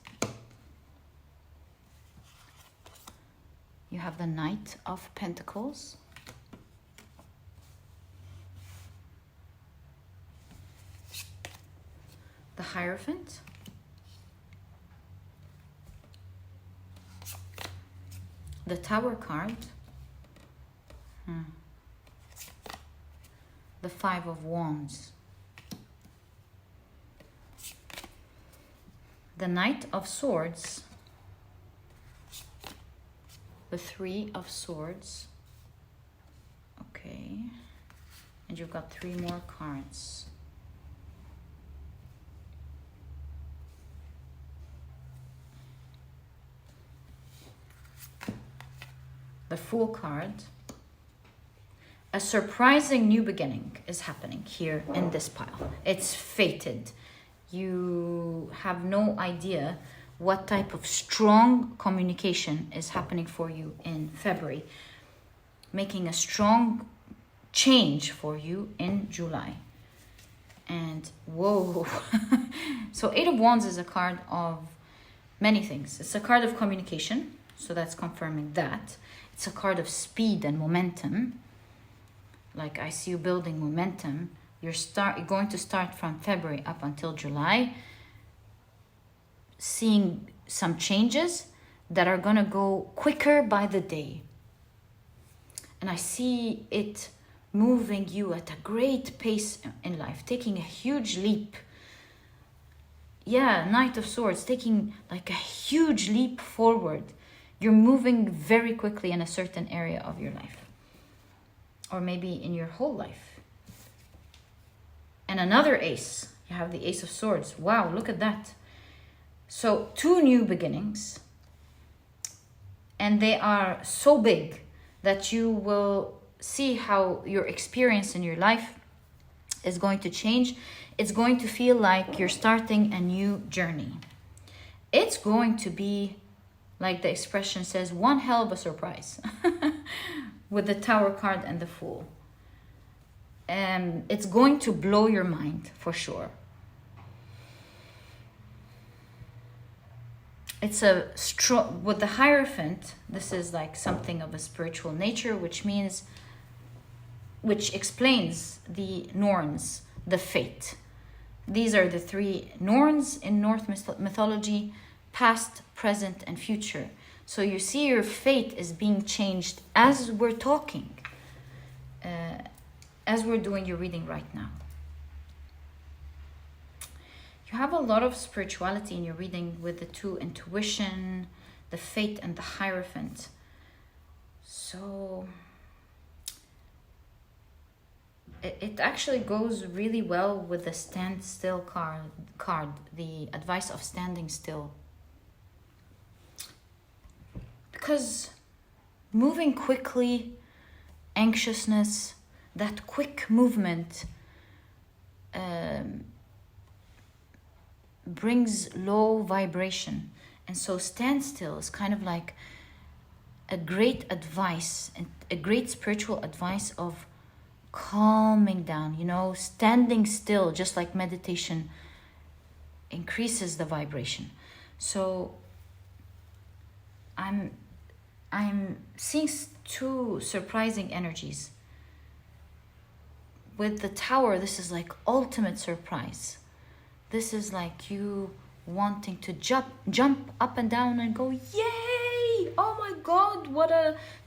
you have the Knight of Pentacles, the Hierophant, the Tower card, the 5 of Wands, the Knight of Swords, the 3 of Swords. Okay, and you've got 3 more cards. The Fool card. A surprising new beginning is happening here in this pile. It's fated. You have no idea what type of strong communication is happening for you in February, making a strong change for you in July. And whoa. So 8 of Wands is a card of many things. It's a card of communication, so that's confirming that. It's a card of speed and momentum. Like I see you building momentum. You're going to start from February up until July, seeing some changes that are going to go quicker by the day. And I see it moving you at a great pace in life, taking a huge leap. Yeah, Knight of Swords, taking like a huge leap forward. You're moving very quickly in a certain area of your life, or maybe in your whole life. And another ace, you have the Ace of Swords. Wow, look at that. So 2 new beginnings, and they are so big that you will see how your experience in your life is going to change. It's going to feel like you're starting a new journey. It's going to be, like the expression says, one hell of a surprise with the Tower card and the Fool. It's going to blow your mind for sure. it's a strong, with the Hierophant, this is like something of a spiritual nature, which means, which explains the Norns, the fate. These are the three Norns in Norse mythology: past, present, and future. So you see your fate is being changed as we're talking, as we're doing your reading right now. You have a lot of spirituality in your reading with the two: intuition, the fate, and the Hierophant. So it actually goes really well with the stand still card, the advice of standing still. Because moving quickly, anxiousness, that quick movement brings low vibration. And so stand still is kind of like a great advice, and a great spiritual advice of calming down. You know, standing still, just like meditation, increases the vibration. So I'm seeing two surprising energies. With the Tower, this is like ultimate surprise. This is like you wanting to jump up and down and go, yay! Oh my God,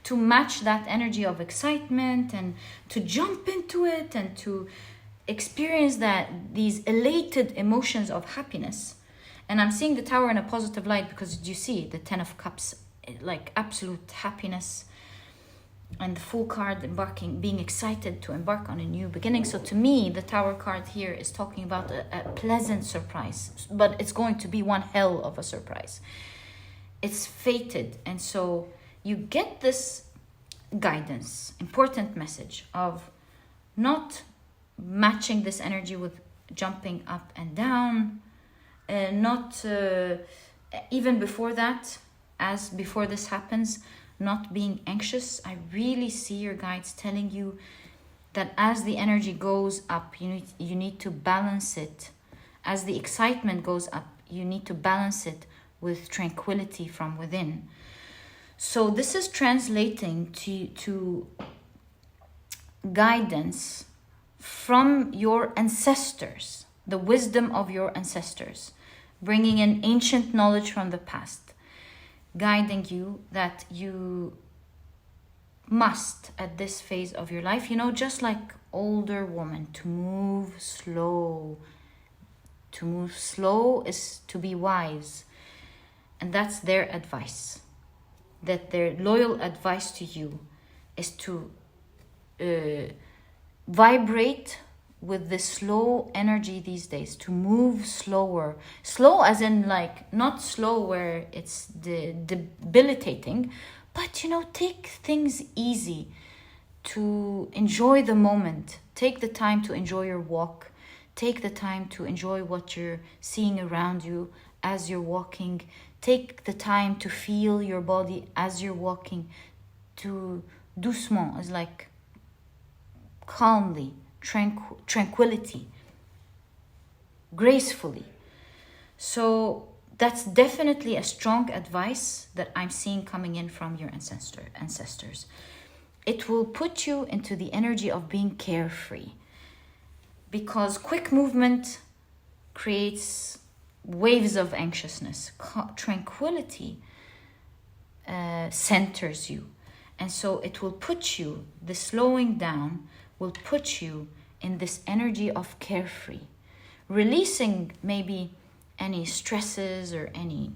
to match that energy of excitement and to jump into it and to experience these elated emotions of happiness. And I'm seeing the Tower in a positive light because you see the Ten of Cups, like absolute happiness, and the Fool card being excited to embark on a new beginning. So to me, the Tower card here is talking about a pleasant surprise, but it's going to be one hell of a surprise. It's fated. And so you get this guidance, important message of not matching this energy with jumping up and down, not even before that, as before this happens, not being anxious. I really see your guides telling you that as the energy goes up, you need to balance it. As the excitement goes up, you need to balance it with tranquility from within. So this is translating to guidance from your ancestors, the wisdom of your ancestors, bringing in ancient knowledge from the past, guiding you that you must, at this phase of your life, just like older women, to move slow. To move slow is to be wise. And that's their advice. That their loyal advice to you is to vibrate with the slow energy these days, to move slower. Slow as in like, not slow where it's debilitating, but take things easy, to enjoy the moment. Take the time to enjoy your walk. Take the time to enjoy what you're seeing around you as you're walking. Take the time to feel your body as you're walking. To doucement is like calmly, tranquility, gracefully. So that's definitely a strong advice that I'm seeing coming in from your ancestors. It will put you into the energy of being carefree, because quick movement creates waves of anxiousness. Tranquility centers you. And so it will put you, the slowing down will put you in this energy of carefree, releasing maybe any stresses or any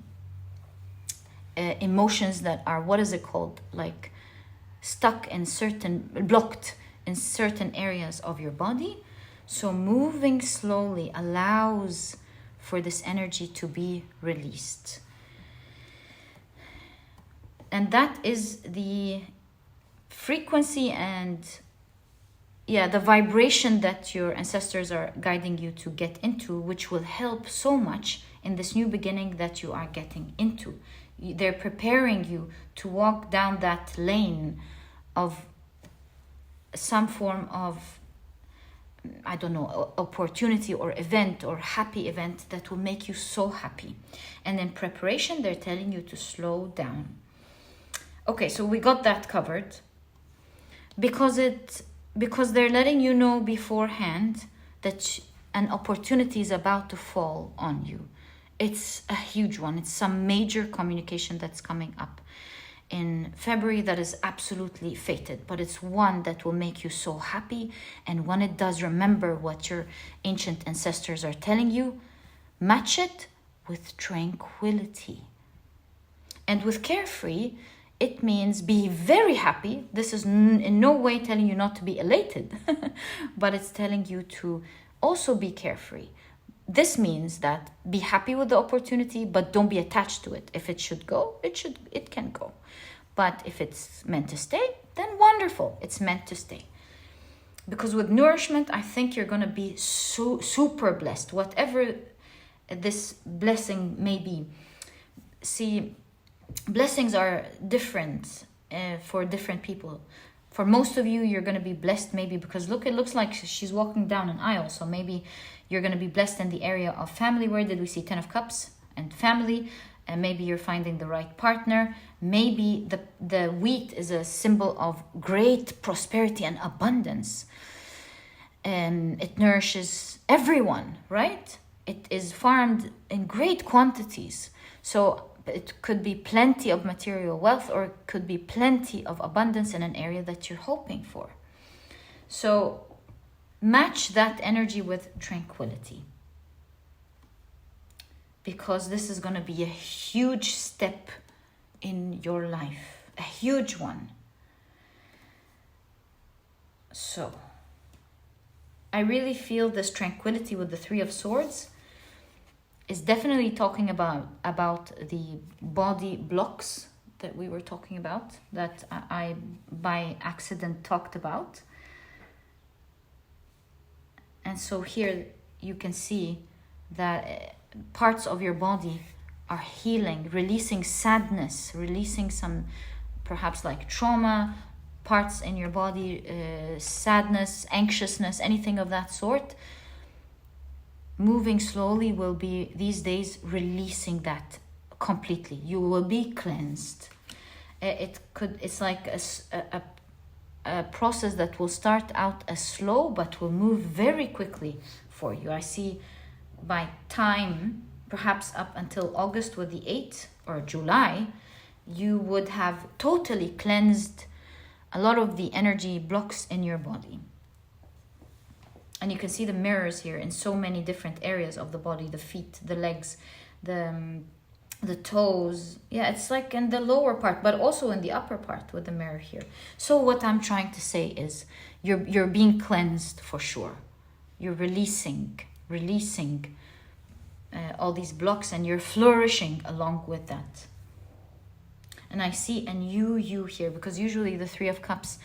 emotions that are, like blocked in certain areas of your body. So moving slowly allows for this energy to be released. And that is the frequency and the vibration that your ancestors are guiding you to get into, which will help so much in this new beginning that you are getting into. They're preparing you to walk down that lane of some form of I don't know, opportunity or event or happy event that will make you so happy. And in preparation, they're telling you to slow down. Okay, so we got that covered. Because they're letting you know beforehand that an opportunity is about to fall on you. It's a huge one. It's some major communication that's coming up in February that is absolutely fated, but it's one that will make you so happy. And when it does, remember what your ancient ancestors are telling you. Match it with tranquility. And with carefree, it means be very happy. This is in no way telling you not to be elated, but it's telling you to also be carefree. This means that be happy with the opportunity, but don't be attached to it. If it should go, it can go. But if it's meant to stay, then wonderful. It's meant to stay. Because with nourishment, I think you're going to be so super blessed. Whatever this blessing may be. See, blessings are different for different people. For most of you, you're going to be blessed maybe because look, it looks like she's walking down an aisle. So maybe you're going to be blessed in the area of family. Where did we see 10 of Cups and family? And maybe you're finding the right partner. Maybe the wheat is a symbol of great prosperity and abundance. It nourishes everyone, right? It is farmed in great quantities. So it could be plenty of material wealth, or it could be plenty of abundance in an area that you're hoping for. So match that energy with tranquility, because this is going to be a huge step in your life, a huge one. So I really feel this tranquility with the Three of Swords is definitely talking about the body blocks that we were talking about, that I by accident talked about. And so here you can see that parts of your body are healing, releasing sadness, releasing some perhaps like trauma, parts in your body, sadness, anxiousness, anything of that sort. Moving slowly will be these days releasing that completely. You will be cleansed. It's like a process that will start out as slow but will move very quickly for you. I see by time, perhaps up until August with the 8th or July, you would have totally cleansed a lot of the energy blocks in your body. And you can see the mirrors here in so many different areas of the body, the feet, the legs, the toes. Yeah, it's like in the lower part, but also in the upper part with the mirror here. So what I'm trying to say is you're being cleansed for sure. You're releasing all these blocks, and you're flourishing along with that. And I see and you here, because usually the Three of Cups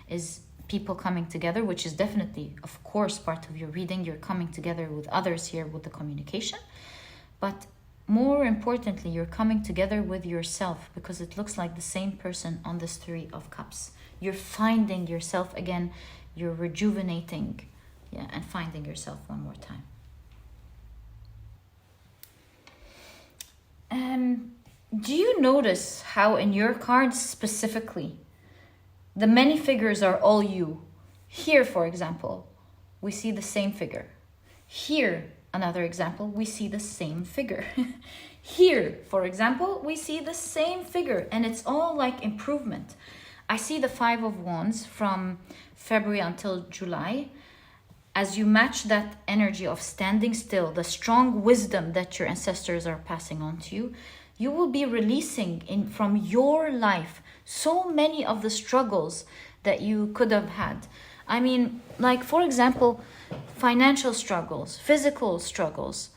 is people coming together, which is definitely, of course, part of your reading. You're coming together with others here with the communication. But more importantly, you're coming together with yourself, because it looks like the same person on this Three of Cups. You're finding yourself again. You're rejuvenating, and finding yourself one more time. Do you notice how in your cards specifically, the many figures are all you? Here, for example, we see the same figure. Here, another example, we see the same figure. Here, for example, we see the same figure, and it's all like improvement. I see the Five of Wands from February until July. As you match that energy of standing still, the strong wisdom that your ancestors are passing on to you, you will be releasing from your life so many of the struggles that you could have had. I mean, like, for example, financial struggles, physical struggles,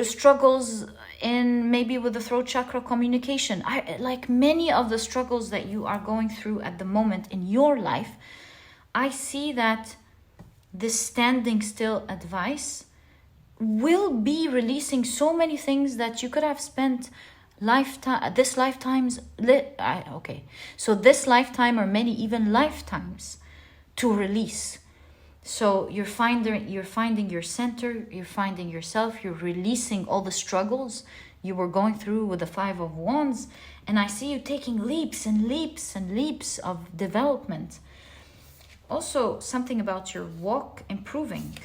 struggles in maybe with the throat chakra communication. Like many of the struggles that you are going through at the moment in your life, I see that this standing still advice will be releasing so many things that you could have spent this lifetime or many even lifetimes to release. So you're finding your center, you're finding yourself, you're releasing all the struggles you were going through with the Five of Wands, and I see you taking leaps and leaps and leaps of development. Also, something about your walk improving.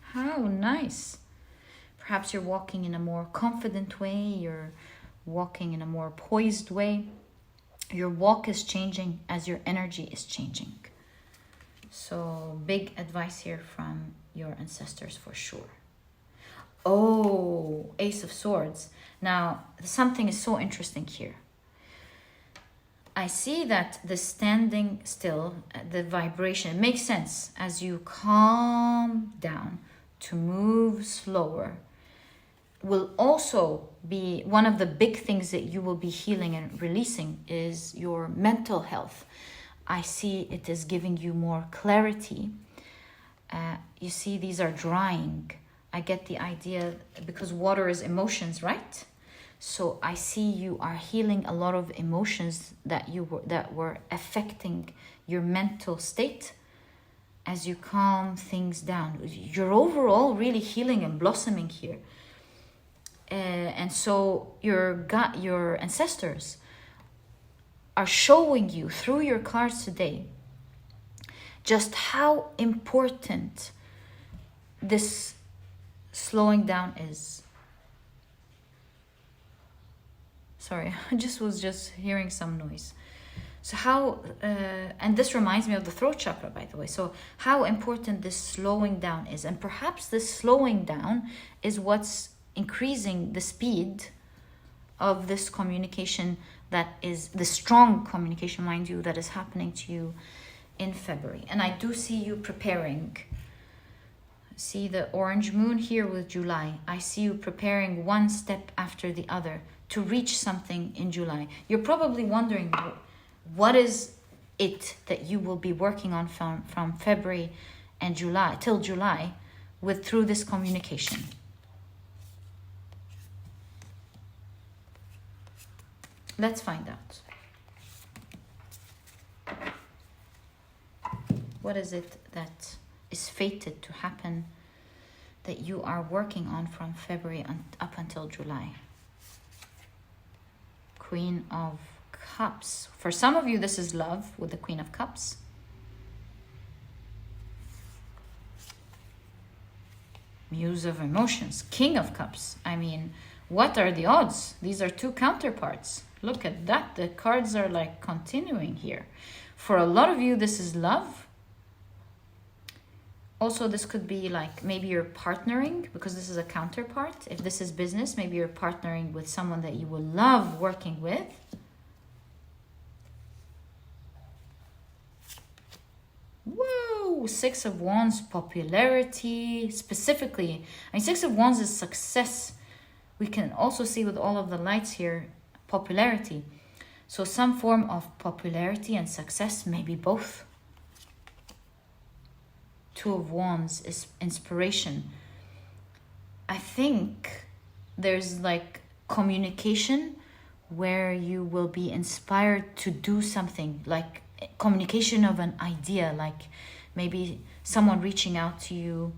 How nice. Perhaps you're walking in a more confident way, you're walking in a more poised way. Your walk is changing as your energy is changing. So big advice here from your ancestors for sure. Oh, Ace of Swords. Now, something is so interesting here. I see that the standing still, the vibration, makes sense as you calm down to move slower. Will also be one of the big things that you will be healing and releasing is your mental health. I see it is giving you more clarity. You see, these are drying. I get the idea because water is emotions, right? So I see you are healing a lot of emotions that were affecting your mental state as you calm things down. You're overall really healing and blossoming here. And so your ancestors are showing you through your cards today just how important this slowing down is. Sorry, I was just hearing some noise. So how, and this reminds me of the throat chakra, by the way. So how important this slowing down is. And perhaps this slowing down is what's increasing the speed of this communication, that is the strong communication, mind you, that is happening to you in February. And I do see you preparing. See the orange moon here with July. I see you preparing one step after the other to reach something in July. You're probably wondering, what is it that you will be working on from February and July till July through this communication? Let's find out. What is it that is fated to happen that you are working on from February up until July? Queen of Cups. For some of you, this is love with the Queen of Cups. Muse of Emotions. King of Cups. I mean, what are the odds? These are two counterparts. Look at that. The cards are like continuing here. For a lot of you, this is love. Also, this could be like maybe you're partnering because this is a counterpart. If this is business, maybe you're partnering with someone that you will love working with. Whoa! Six of Wands, popularity. Specifically, I mean, Six of Wands is success. We can also see with all of the lights here, popularity. So some form of popularity and success, maybe both. Two of Wands is inspiration. I think there's like communication where you will be inspired to do something, like communication of an idea, like maybe someone reaching out to you,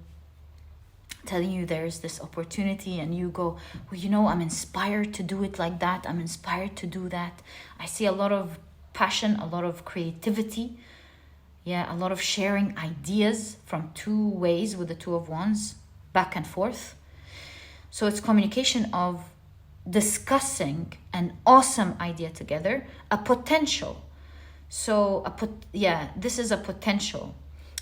telling you there's this opportunity, and you go, well, you know, I'm inspired to do it like that. I'm inspired to do that. I see a lot of passion, a lot of creativity. Yeah, a lot of sharing ideas from two ways with the Two of Wands, back and forth. So it's communication of discussing an awesome idea together, a potential. So, this is a potential.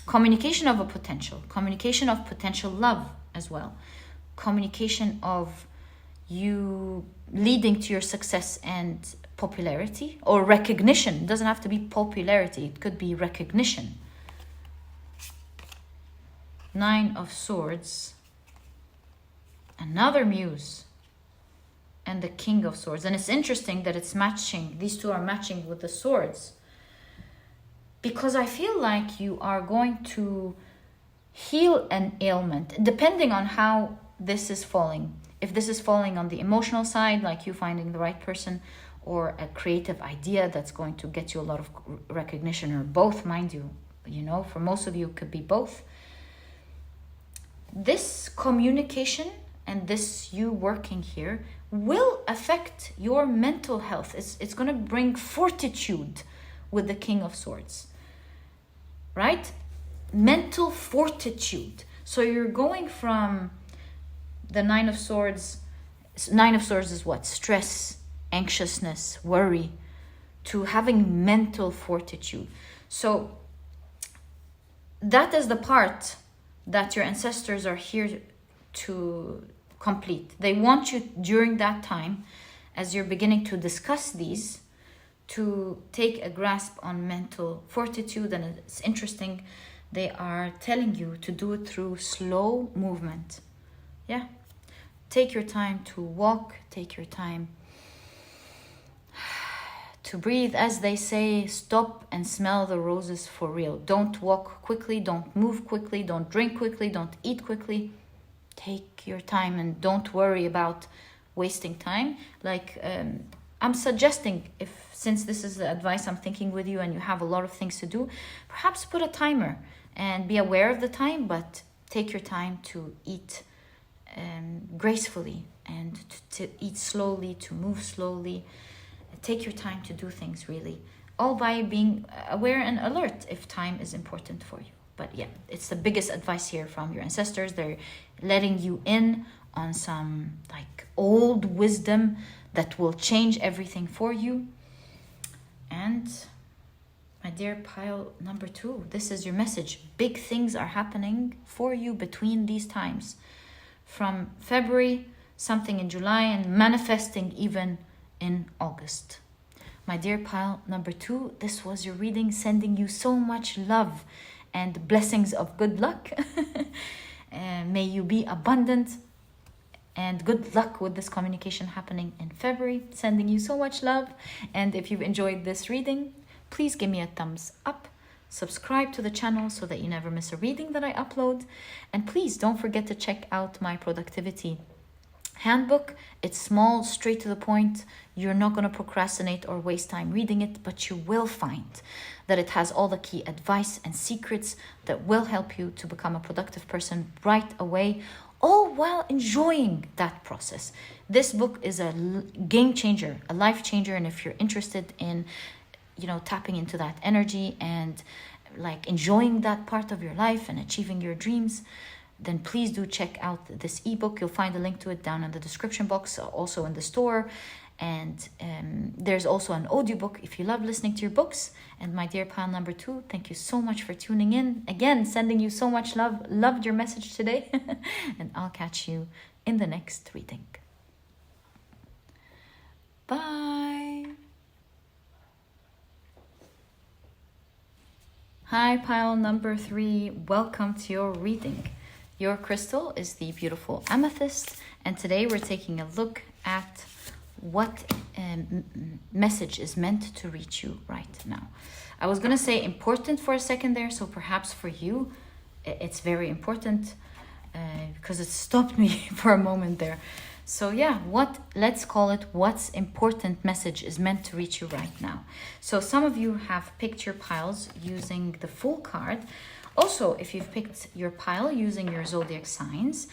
Communication of a potential. Communication of potential love as well. Communication of you leading to your success and popularity or recognition. It doesn't have to be popularity. It could be recognition. Nine of Swords. Another Muse. And the King of Swords. And it's interesting that it's matching. These two are matching with the swords. Because I feel like you are going to heal an ailment. Depending on how this is falling. If this is falling on the emotional side, like you finding the right person, or a creative idea that's going to get you a lot of recognition, or both, mind you, you know, for most of you, it could be both. This communication and this you working here will affect your mental health. It's going to bring fortitude with the King of Swords, right? Mental fortitude. So you're going from the Nine of Swords. Nine of Swords is what? Stress, anxiousness, worry, to having mental fortitude. So that is the part that your ancestors are here to complete. They want you during that time, as you're beginning to discuss these, to take a grasp on mental fortitude. And it's interesting, they are telling you to do it through slow movement. Yeah. Take your time to walk, take your time to breathe. As they say, stop and smell the roses for real. Don't walk quickly, don't move quickly, don't drink quickly, don't eat quickly. Take your time and don't worry about wasting time. Like I'm suggesting, since this is the advice I'm thinking with you and you have a lot of things to do, perhaps put a timer and be aware of the time, but take your time to eat gracefully and to eat slowly, to move slowly. Take your time to do things, really, all by being aware and alert if time is important for you. But yeah, it's the biggest advice here from your ancestors. They're letting you in on some like old wisdom that will change everything for you. And my dear pile number 2, this is your message. Big things are happening for you between these times. From February, something in July, and manifesting even in August. My dear pile number 2, this was your reading, sending you so much love and blessings of good luck. May you be abundant, and good luck with this communication happening in February. Sending you so much love. And if you've enjoyed this reading, please give me a thumbs up. Subscribe to the channel so that you never miss a reading that I upload. And please don't forget to check out my productivity handbook. It's small, straight to the point. You're not going to procrastinate or waste time reading it, but you will find that it has all the key advice and secrets that will help you to become a productive person right away, all while enjoying that process. This book is a game changer, a life changer. And if you're interested in, you know, tapping into that energy and like enjoying that part of your life and achieving your dreams, then please do check out this ebook. You'll find a link to it down in the description box, also in the store. And there's also an audiobook if you love listening to your books. And my dear pile number 2, thank you so much for tuning in. Again, sending you so much love. Loved your message today. And I'll catch you in the next reading. Bye. Hi, pile number 3. Welcome to your reading. Your crystal is the beautiful Amethyst, and today we're taking a look at what message is meant to reach you right now. I was going to say important for a second there, so perhaps for you it's very important because it stopped me for a moment there. So yeah, let's call it what's important message is meant to reach you right now. So some of you have picked your piles using the full card. Also, if you've picked your pile using your zodiac signs,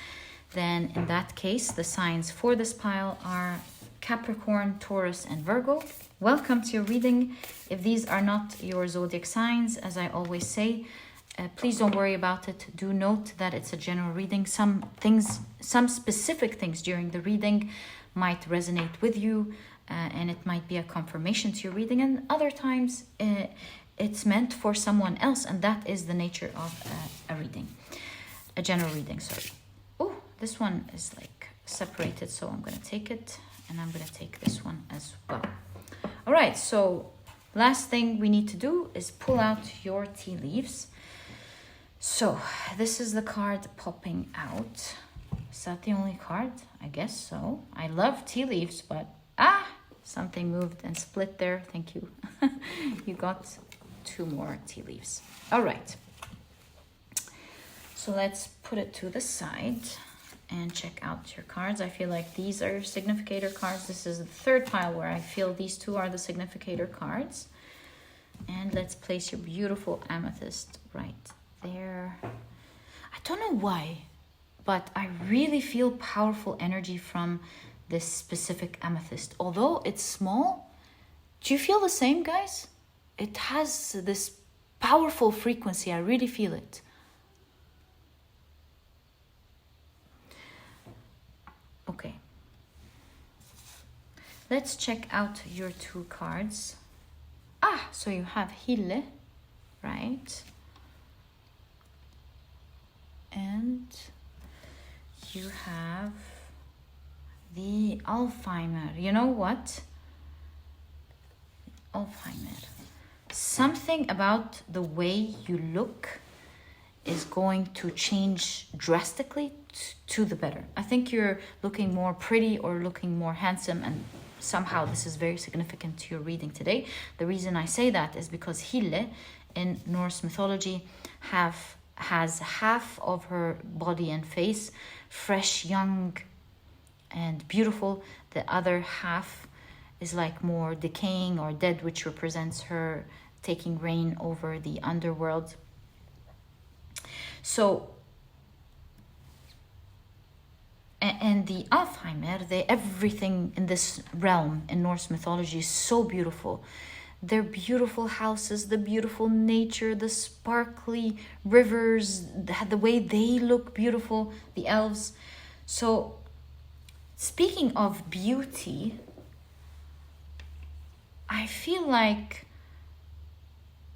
then in that case, the signs for this pile are Capricorn, Taurus, and Virgo. Welcome to your reading. If these are not your zodiac signs, as I always say, please don't worry about it. Do note that it's a general reading. Some specific things during the reading might resonate with you, and it might be a confirmation to your reading, and other times it's meant for someone else, and that is the nature of a reading, a general reading, sorry. Oh, this one is like separated, so I'm going to take it, and I'm going to take this one as well. All right, so last thing we need to do is pull out your tea leaves. So this is the card popping out. Is that the only card? I guess so. I love tea leaves, but something moved and split there. Thank you. You got 2 more tea leaves. All right. So let's put it to the side and check out your cards. I feel like these are significator cards. This is the 3rd pile where I feel these 2 are the significator cards. And let's place your beautiful amethyst right there. I don't know why, but I really feel powerful energy from this specific amethyst. Although it's small, do you feel the same, guys? It has this powerful frequency. I really feel it. Okay. Let's check out your 2 cards. So you have Hille, right? And you have the Alzheimer. You know what? Alzheimer. Something about the way you look is going to change drastically to the better. I think you're looking more pretty or looking more handsome, and somehow this is very significant to your reading today. The reason I say that is because Hille in Norse mythology has half of her body and face fresh, young, and beautiful. The other half is like more decaying or dead, which represents her taking reign over the underworld. So, and the Alzheimer, everything in this realm in Norse mythology is so beautiful. Their beautiful houses, the beautiful nature, the sparkly rivers, the way they look beautiful, the elves. So, speaking of beauty, I feel like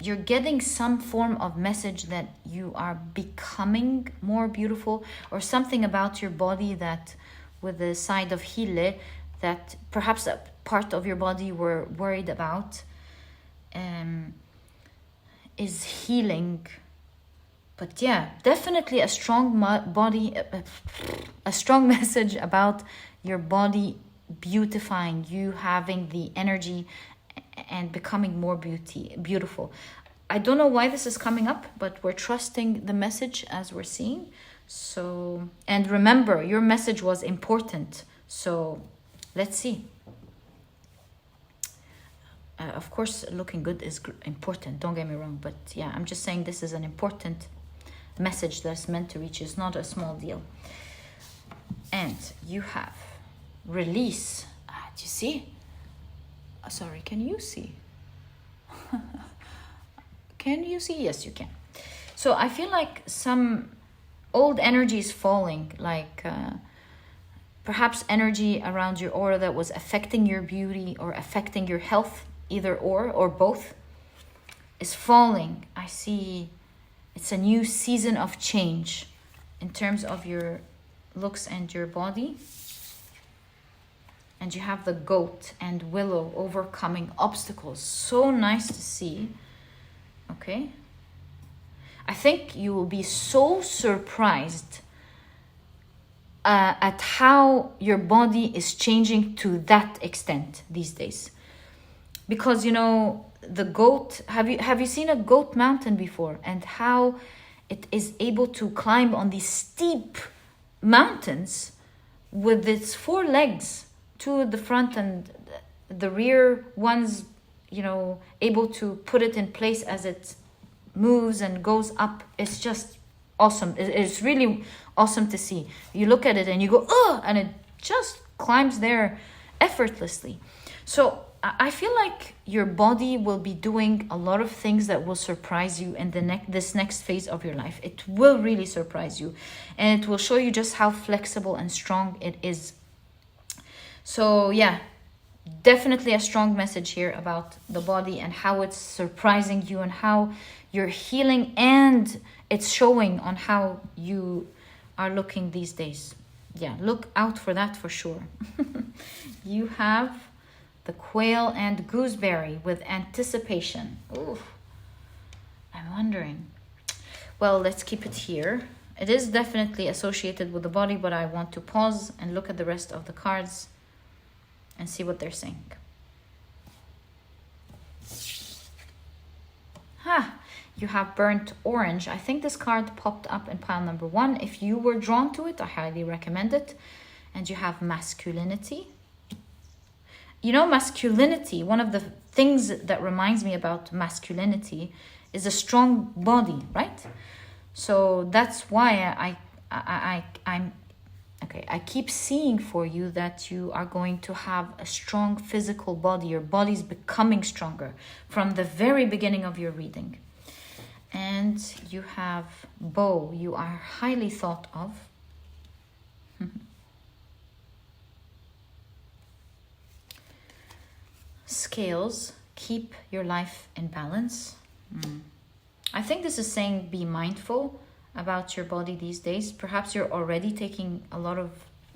you're getting some form of message that you are becoming more beautiful, or something about your body that, with the side of Hille, that perhaps a part of your body you were worried about is healing. But yeah, definitely a strong body, a strong message about your body beautifying, you having the energy and becoming more beautiful. I don't know why this is coming up, but we're trusting the message as we're seeing. So, and remember, your message was important. So let's see. Of course, looking good is important, don't get me wrong. But yeah, I'm just saying this is an important message that's meant to reach you. It's not a small deal. And you have release. Do you see? Sorry, can you see? Can you see? Yes, you can. So I feel like some old energy is falling, like perhaps energy around your aura that was affecting your beauty or affecting your health, either or both, is falling. I see it's a new season of change in terms of your looks and your body. And you have the goat and willow overcoming obstacles. So nice to see. Okay. I think you will be so surprised at how your body is changing to that extent these days. Because, you know, the goat, have you seen a goat mountain before? And how it is able to climb on these steep mountains with its 4 legs. 2 at the front and the rear ones, you know, able to put it in place as it moves and goes up. It's just awesome. It's really awesome to see. You look at it and you go, oh, and it just climbs there effortlessly. So I feel like your body will be doing a lot of things that will surprise you in this next phase of your life. It will really surprise you, and it will show you just how flexible and strong it is. So yeah, definitely a strong message here about the body and how it's surprising you and how you're healing, and it's showing on how you are looking these days. Yeah, look out for that for sure. You have the quail and gooseberry with anticipation. Ooh, I'm wondering. Well, let's keep it here. It is definitely associated with the body, but I want to pause and look at the rest of the cards and see what they're saying. You have burnt orange. I think this card popped up in pile number 1. If you were drawn to it, I highly recommend it. And you have masculinity. You know, masculinity, one of the things that reminds me about masculinity is a strong body, right? So that's why I'm okay. I keep seeing for you that you are going to have a strong physical body. Your body's becoming stronger from the very beginning of your reading. And you have bow. You are highly thought of. Scales, keep your life in balance. I think this is saying be mindful about your body these days. Perhaps you're already taking a lot of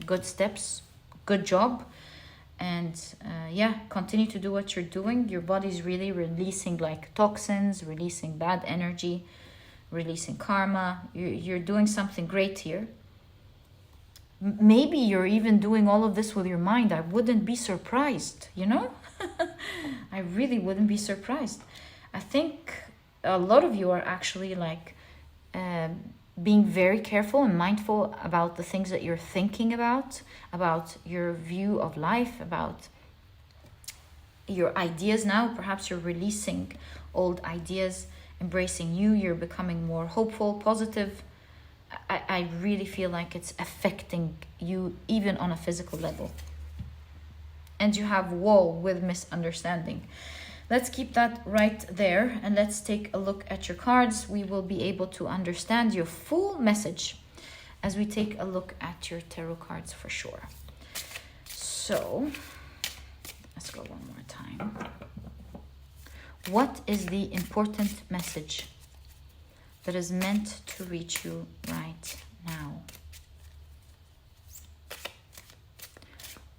good steps. Good job. And yeah, continue to do what you're doing. Your body's really releasing like toxins, releasing bad energy, releasing karma. You're doing something great here. Maybe you're even doing all of this with your mind. I wouldn't be surprised, you know? I really wouldn't be surprised. I think a lot of you are actually like being very careful and mindful about the things that you're thinking about your view of life, about your ideas now. Perhaps you're releasing old ideas, embracing new. You're becoming more hopeful, positive. I really feel like it's affecting you even on a physical level. And you have wall with misunderstanding. Let's keep that right there and let's take a look at your cards. We will be able to understand your full message as we take a look at your tarot cards for sure. So, let's go one more time. What is the important message that is meant to reach you right now?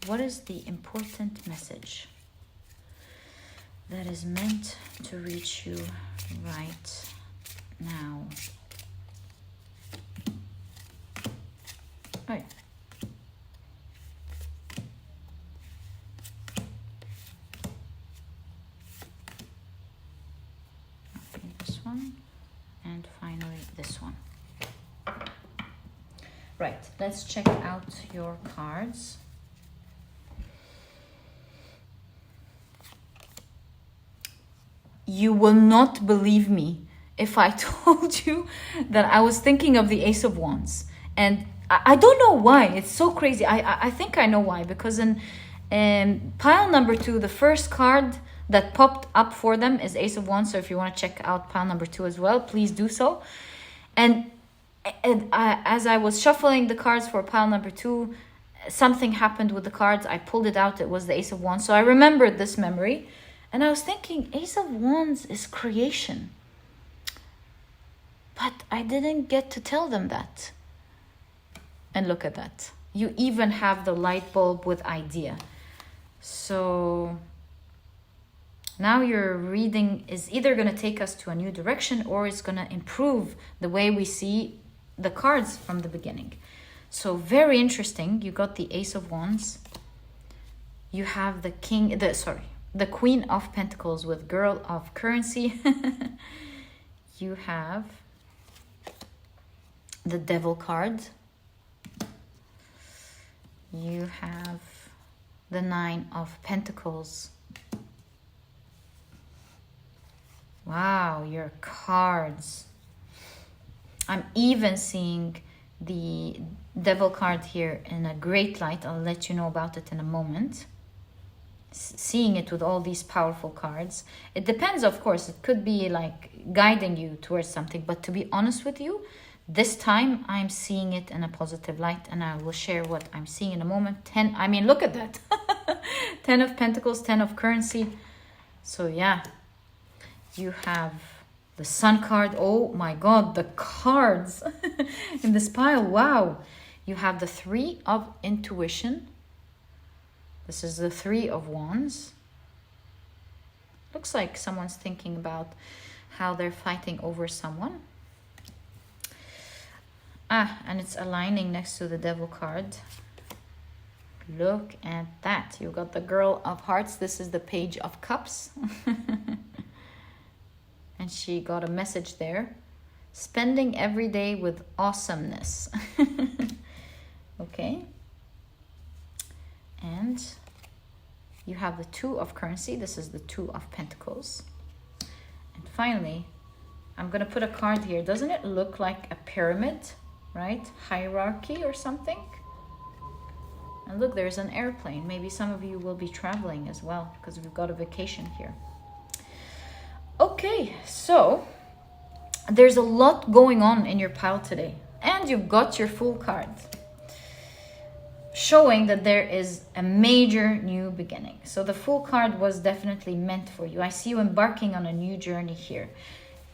What is the important message that is meant to reach you right now? Oh, yeah. Okay, this one, and finally this one. Right, let's check out your cards. You will not believe me if I told you that I was thinking of the Ace of Wands. And I don't know why. It's so crazy. I think I know why. Because in pile number 2, the first card that popped up for them is Ace of Wands. So if you want to check out pile number 2 as well, please do so. And as I was shuffling the cards for pile number 2, something happened with the cards. I pulled it out. It was the Ace of Wands. So I remembered this memory. And I was thinking, Ace of Wands is creation. But I didn't get to tell them that. And look at that. You even have the light bulb with idea. So now your reading is either going to take us to a new direction or it's going to improve the way we see the cards from the beginning. So very interesting. You got the Ace of Wands. You have the Queen of Pentacles with Girl of Currency. You have the Devil card. You have the Nine of Pentacles. Wow, your cards. I'm even seeing the Devil card here in a great light. I'll let you know about it in a moment. Seeing it with all these powerful cards. It depends, of course. It could be like guiding you towards something. But to be honest with you, this time I'm seeing it in a positive light. And I will share what I'm seeing in a moment. Look at that. 10 of Pentacles, 10 of Currency. So yeah, you have the Sun card. Oh my God, the cards in this pile. Wow. You have the 3 of Intuition. This is the 3 of Wands. Looks like someone's thinking about how they're fighting over someone. And it's aligning next to the Devil card. Look at that. You got the Girl of Hearts. This is the Page of Cups. And she got a message there. Spending every day with awesomeness. Okay. And you have the Two of Currency. This is the Two of Pentacles. And finally, I'm going to put a card here. Doesn't it look like a pyramid, right? Hierarchy or something? And look, there's an airplane. Maybe some of you will be traveling as well because we've got a vacation here. Okay, so there's a lot going on in your pile today. And you've got your Fool card, showing that there is a major new beginning. So the Fool card was definitely meant for you. I see you embarking on a new journey here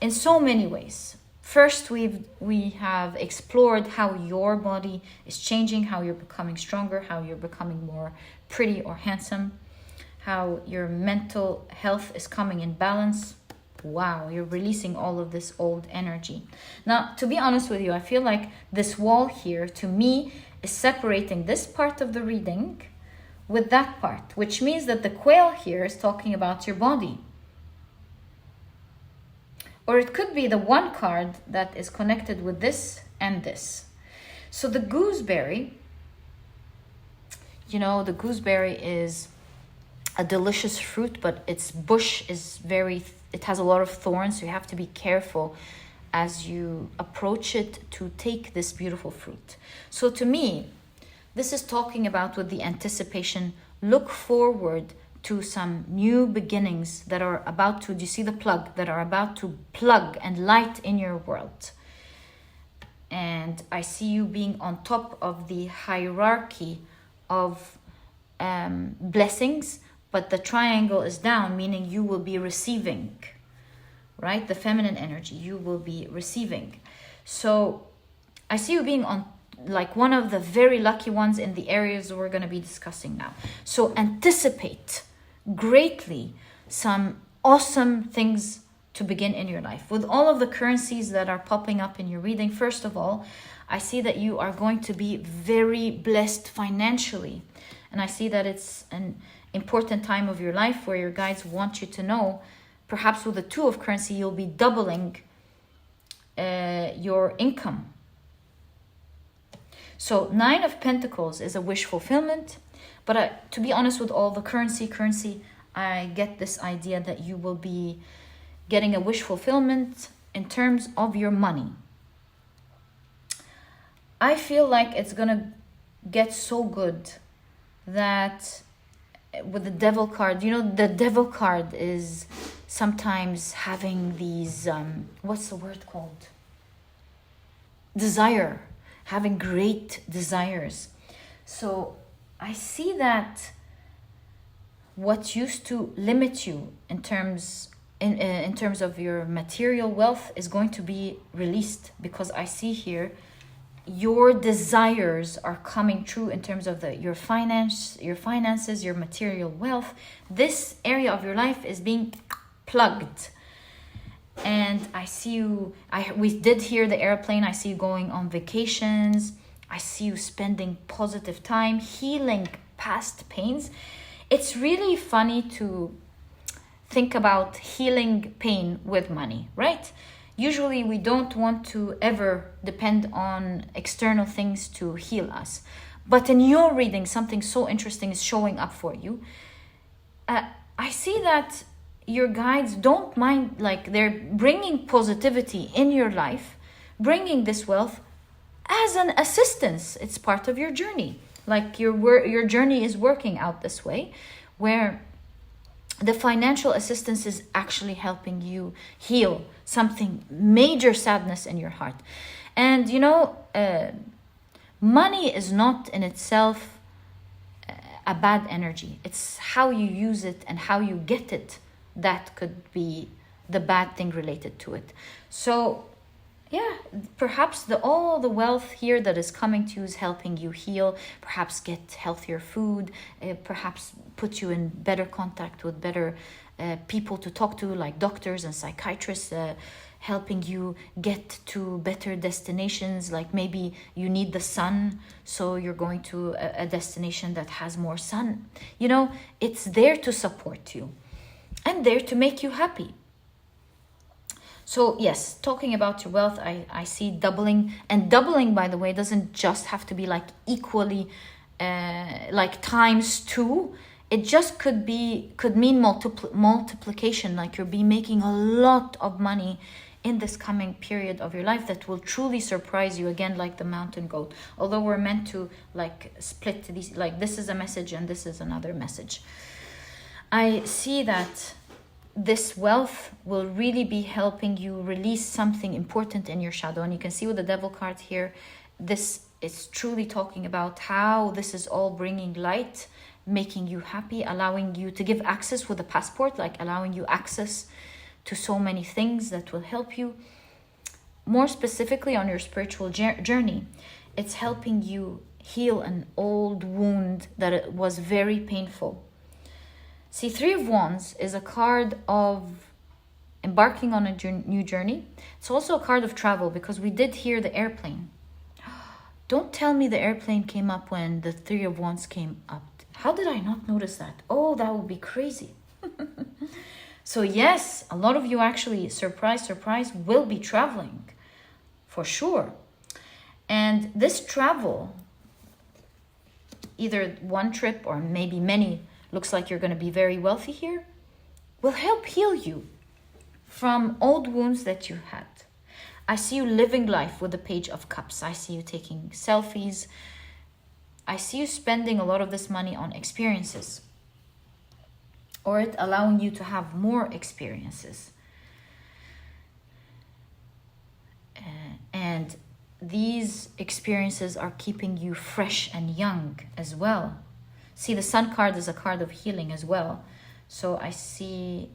in so many ways. First, we have explored how your body is changing, how you're becoming stronger, how you're becoming more pretty or handsome, how your mental health is coming in balance. Wow, you're releasing all of this old energy. Now, to be honest with you, I feel like this wall here, to me, is separating this part of the reading with that part, which means that the quail here is talking about your body. Or it could be the one card that is connected with this and this. So the gooseberry, you know, the gooseberry is a delicious fruit, but its bush is it has a lot of thorns, so you have to be careful as you approach it to take this beautiful fruit. So to me, this is talking about with the anticipation, look forward to some new beginnings that are about to, do you see the plug, that are about to plug and light in your world. And I see you being on top of the hierarchy of blessings, but the triangle is down, meaning you will be receiving, right? The feminine energy, you will be receiving. So I see you being on like one of the very lucky ones in the areas we're going to be discussing now. So anticipate greatly some awesome things to begin in your life. With all of the currencies that are popping up in your reading, first of all, I see that you are going to be very blessed financially. And I see that it's an important time of your life where your guides want you to know, perhaps with the Two of Currency, you'll be doubling your income. So Nine of Pentacles is a wish fulfillment. But to be honest, with all the currency, I get this idea that you will be getting a wish fulfillment in terms of your money. I feel like it's going to get so good that with the Devil card, you know, the Devil card is sometimes having these, what's the word called? Desire, having great desires. So I see that what used to limit you in terms of your material wealth is going to be released, because I see here your desires are coming true in terms of your finances, your material wealth. This area of your life is being plugged. And I see you, we did hear the airplane. I see you going on vacations. I see you spending positive time, healing past pains. It's really funny to think about healing pain with money, right? Usually we don't want to ever depend on external things to heal us. But in your reading, something so interesting is showing up for you. I see that your guides don't mind, like they're bringing positivity in your life, bringing this wealth as an assistance. It's part of your journey. Like your journey is working out this way, where the financial assistance is actually helping you heal something major sadness in your heart. And you know, money is not in itself a bad energy. It's how you use it and how you get it that could be the bad thing related to it. So yeah, perhaps all the wealth here that is coming to you is helping you heal, perhaps get healthier food, perhaps put you in better contact with better people to talk to, like doctors and psychiatrists, helping you get to better destinations. Like maybe you need the sun, so you're going to a destination that has more sun. You know, it's there to support you and there to make you happy. So yes, talking about your wealth, I see doubling. And doubling, by the way, doesn't just have to be like equally, like times two. It just could mean multiplication, like you'll be making a lot of money in this coming period of your life that will truly surprise you, again, like the mountain goat. Although we're meant to like split these, like this is a message and this is another message. I see that this wealth will really be helping you release something important in your shadow. And you can see with the devil card here, this is truly talking about how this is all bringing light, making you happy, allowing you to give access with a passport, like allowing you access to so many things that will help you. More specifically on your spiritual journey, it's helping you heal an old wound that it was very painful. See, Three of Wands is a card of embarking on a new journey. It's also a card of travel, because we did hear the airplane. Don't tell me the airplane came up when the Three of Wands came up. How did I not notice that? Oh, that would be crazy. So yes, a lot of you actually, surprise, will be traveling for sure. And this travel, either one trip or maybe many, looks like you're going to be very wealthy here, will help heal you from old wounds that you had. I see you living life with the Page of Cups. I see you taking selfies. I see you spending a lot of this money on experiences, or it allowing you to have more experiences. And these experiences are keeping you fresh and young as well. See, the Sun card is a card of healing as well. So I see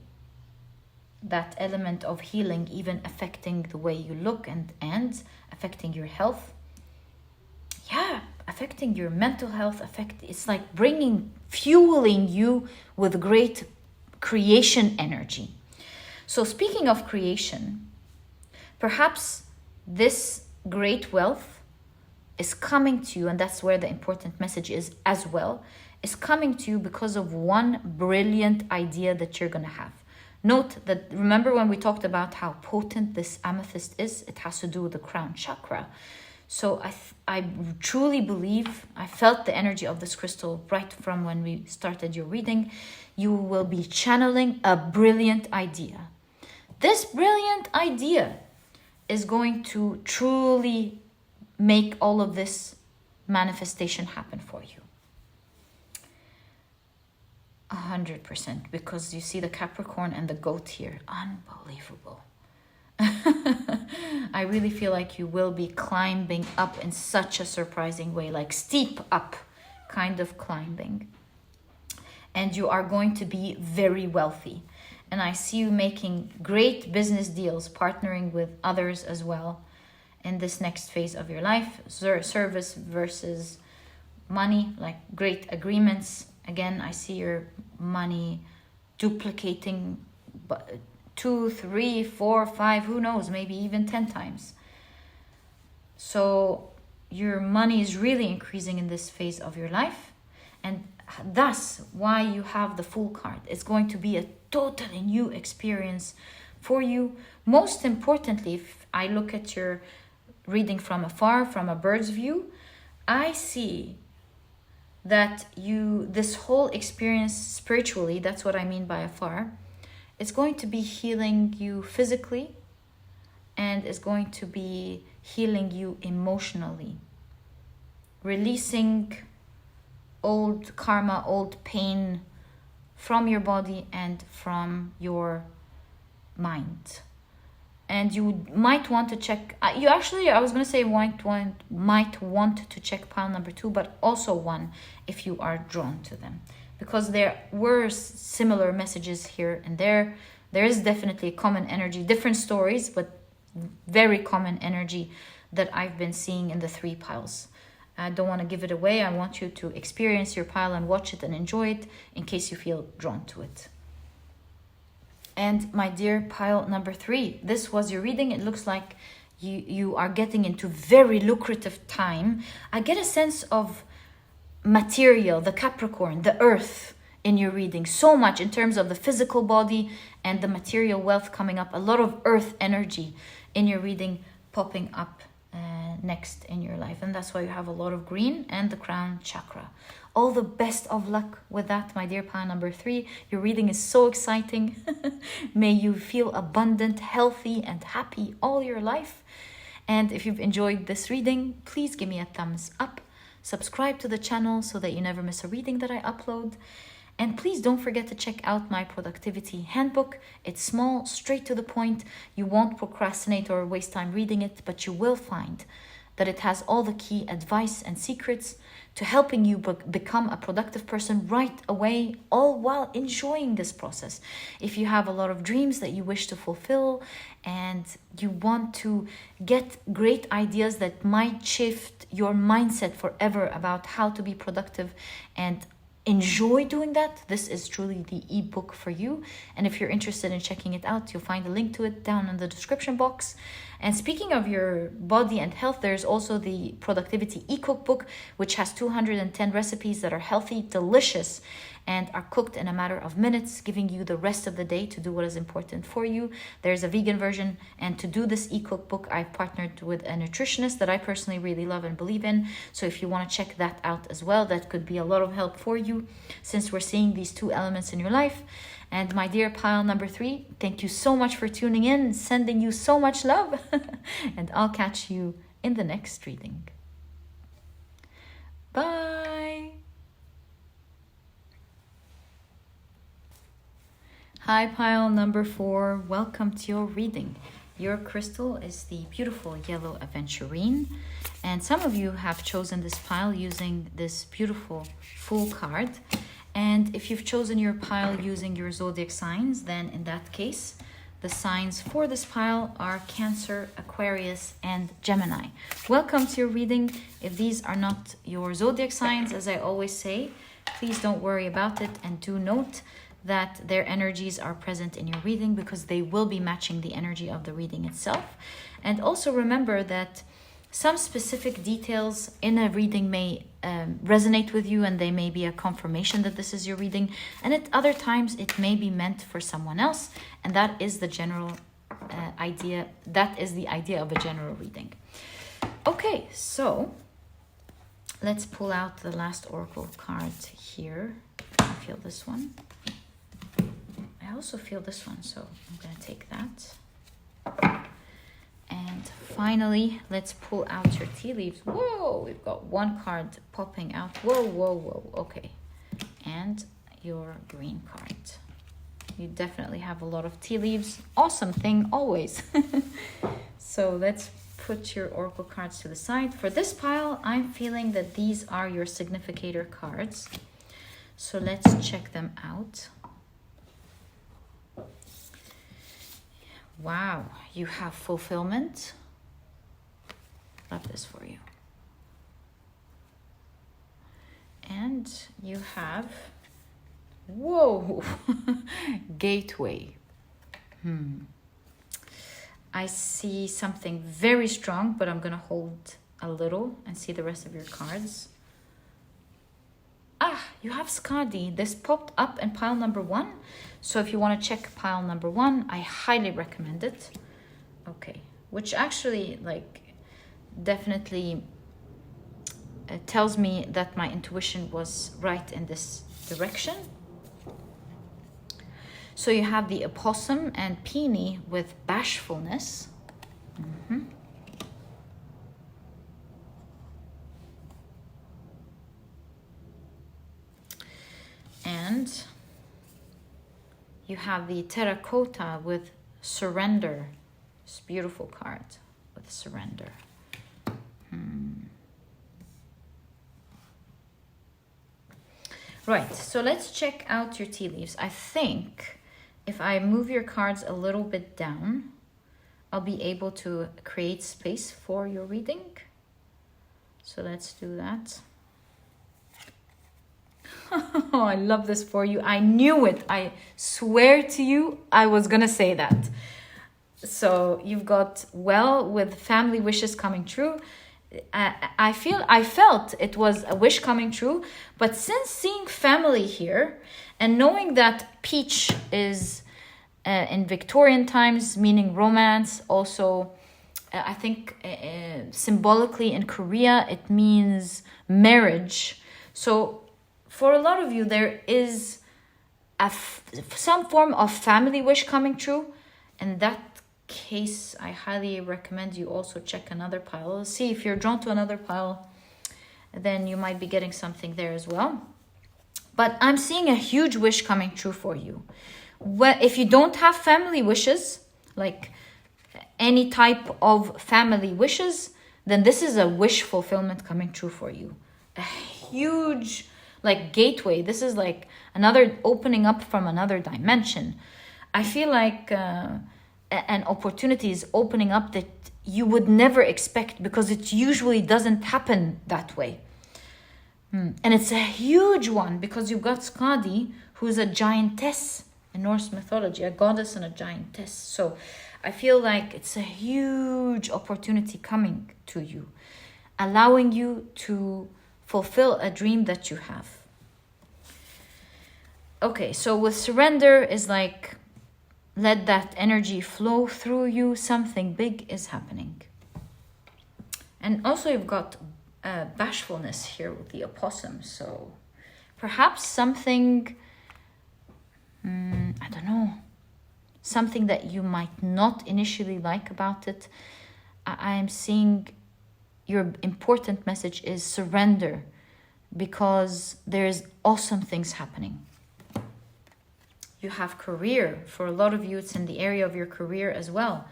that element of healing even affecting the way you look and affecting your health. Yeah, affecting your mental health. It's like fueling you with great creation energy. So speaking of creation, perhaps this great wealth is coming to you, and that's where the important message is as well, is coming to you because of one brilliant idea that you're going to have. Note that, remember when we talked about how potent this amethyst is? It has to do with the crown chakra. So I truly believe, I felt the energy of this crystal right from when we started your reading. You will be channeling a brilliant idea. This brilliant idea is going to truly make all of this manifestation happen for you. 100%, because you see the Capricorn and the goat here. Unbelievable. I really feel like you will be climbing up in such a surprising way, like steep up kind of climbing. And you are going to be very wealthy. And I see you making great business deals, partnering with others as well in this next phase of your life. Service versus money, like great agreements. Again, I see your money duplicating 2, 3, 4, 5, who knows, maybe even 10 times. So your money is really increasing in this phase of your life. And thus why you have the Fool card. It's going to be a totally new experience for you. Most importantly, if I look at your reading from afar, from a bird's view, I see that this whole experience spiritually, that's what I mean by afar, it's going to be healing you physically, and it's going to be healing you emotionally, releasing old karma, old pain from your body and from your mind. And you might want to check, I was going to say might want to check pile number 2, but also 1 if you are drawn to them. Because there were similar messages here and there. There is definitely a common energy, different stories, but very common energy that I've been seeing in the 3 piles. I don't want to give it away. I want you to experience your pile and watch it and enjoy it in case you feel drawn to it. And my dear pile number 3, this was your reading. It looks like you are getting into very lucrative time. I get a sense of material, the Capricorn, the earth in your reading. So much in terms of the physical body and the material wealth coming up. A lot of earth energy in your reading popping up. next in your life. And that's why you have a lot of green and the crown chakra. All the best of luck with that, my dear pile number 3. Your reading is so exciting. May you feel abundant, healthy, and happy all your life. And if you've enjoyed this reading, please give me a thumbs up. Subscribe to the channel so that you never miss a reading that I upload. And please don't forget to check out my productivity handbook. It's small, straight to the point. You won't procrastinate or waste time reading it, but you will find that it has all the key advice and secrets to helping you become a productive person right away, all while enjoying this process. If you have a lot of dreams that you wish to fulfill and you want to get great ideas that might shift your mindset forever about how to be productive and enjoy doing that, this is truly the ebook for you. And if you're interested in checking it out, you'll find a link to it down in the description box. And speaking of your body and health, there's also the productivity e-cookbook, which has 210 recipes that are healthy, delicious, and are cooked in a matter of minutes, giving you the rest of the day to do what is important for you. There's a vegan version, and to do this e-cookbook, I've partnered with a nutritionist that I personally really love and believe in. So if you want to check that out as well, that could be a lot of help for you, since we're seeing these two elements in your life. And my dear pile number 3, thank you so much for tuning in, sending you so much love, and I'll catch you in the next reading. Bye! Hi pile number 4, welcome to your reading. Your crystal is the beautiful yellow Aventurine, and some of you have chosen this pile using this beautiful Fool card. And if you've chosen your pile using your zodiac signs, then in that case, the signs for this pile are Cancer, Aquarius, and Gemini. Welcome to your reading. If these are not your zodiac signs, as I always say, please don't worry about it, and do note that their energies are present in your reading because they will be matching the energy of the reading itself. And also remember that some specific details in a reading may resonate with you, and they may be a confirmation that this is your reading, and at other times it may be meant for someone else, and that is the general idea. That is the idea of a general reading. Okay, so let's pull out the last oracle card here. I feel this one. I also feel this one, so I'm going to take that. And finally, let's pull out your tea leaves. Whoa, we've got one card popping out. Whoa, whoa, whoa. Okay. And your green card. You definitely have a lot of tea leaves. Awesome thing, always. So let's put your oracle cards to the side. For this pile, I'm feeling that these are your significator cards. So let's check them out. Wow, you have fulfillment. Love this for you. And you have, whoa, gateway. I see something very strong, but I'm going to hold a little and see the rest of your cards. Ah, you have Skadi. This popped up in pile number 1. So if you want to check pile number 1, I highly recommend it. Okay, which actually definitely tells me that my intuition was right in this direction. So you have the opossum and peony with bashfulness. And you have the terracotta with surrender. This beautiful card with surrender. Right, so let's check out your tea leaves. I think if I move your cards a little bit down, I'll be able to create space for your reading. So let's do that. Oh, I love this for you. I knew it. I swear to you, I was going to say that. So you've got well with family wishes coming true. I felt it was a wish coming true, but since seeing family here and knowing that peach is in Victorian times, meaning romance, also I think symbolically in Korea, it means marriage. So for a lot of you, there is some form of family wish coming true. In that case, I highly recommend you also check another pile. See if you're drawn to another pile, then you might be getting something there as well. But I'm seeing a huge wish coming true for you. If you don't have family wishes, like any type of family wishes, then this is a wish fulfillment coming true for you. A huge like gateway. This is like another opening up from another dimension. I feel like an opportunity is opening up that you would never expect, because it usually doesn't happen that way. And it's a huge one, because you've got Skadi, who's a giantess in Norse mythology, a goddess and a giantess. So I feel like it's a huge opportunity coming to you, allowing you to fulfill a dream that you have. Okay, so with surrender is like, let that energy flow through you. Something big is happening. And also you've got bashfulness here with the opossum. So perhaps something, I don't know, something that you might not initially like about it. I am seeing your important message is surrender, because there's awesome things happening. You have career. For a lot of you, it's in the area of your career as well.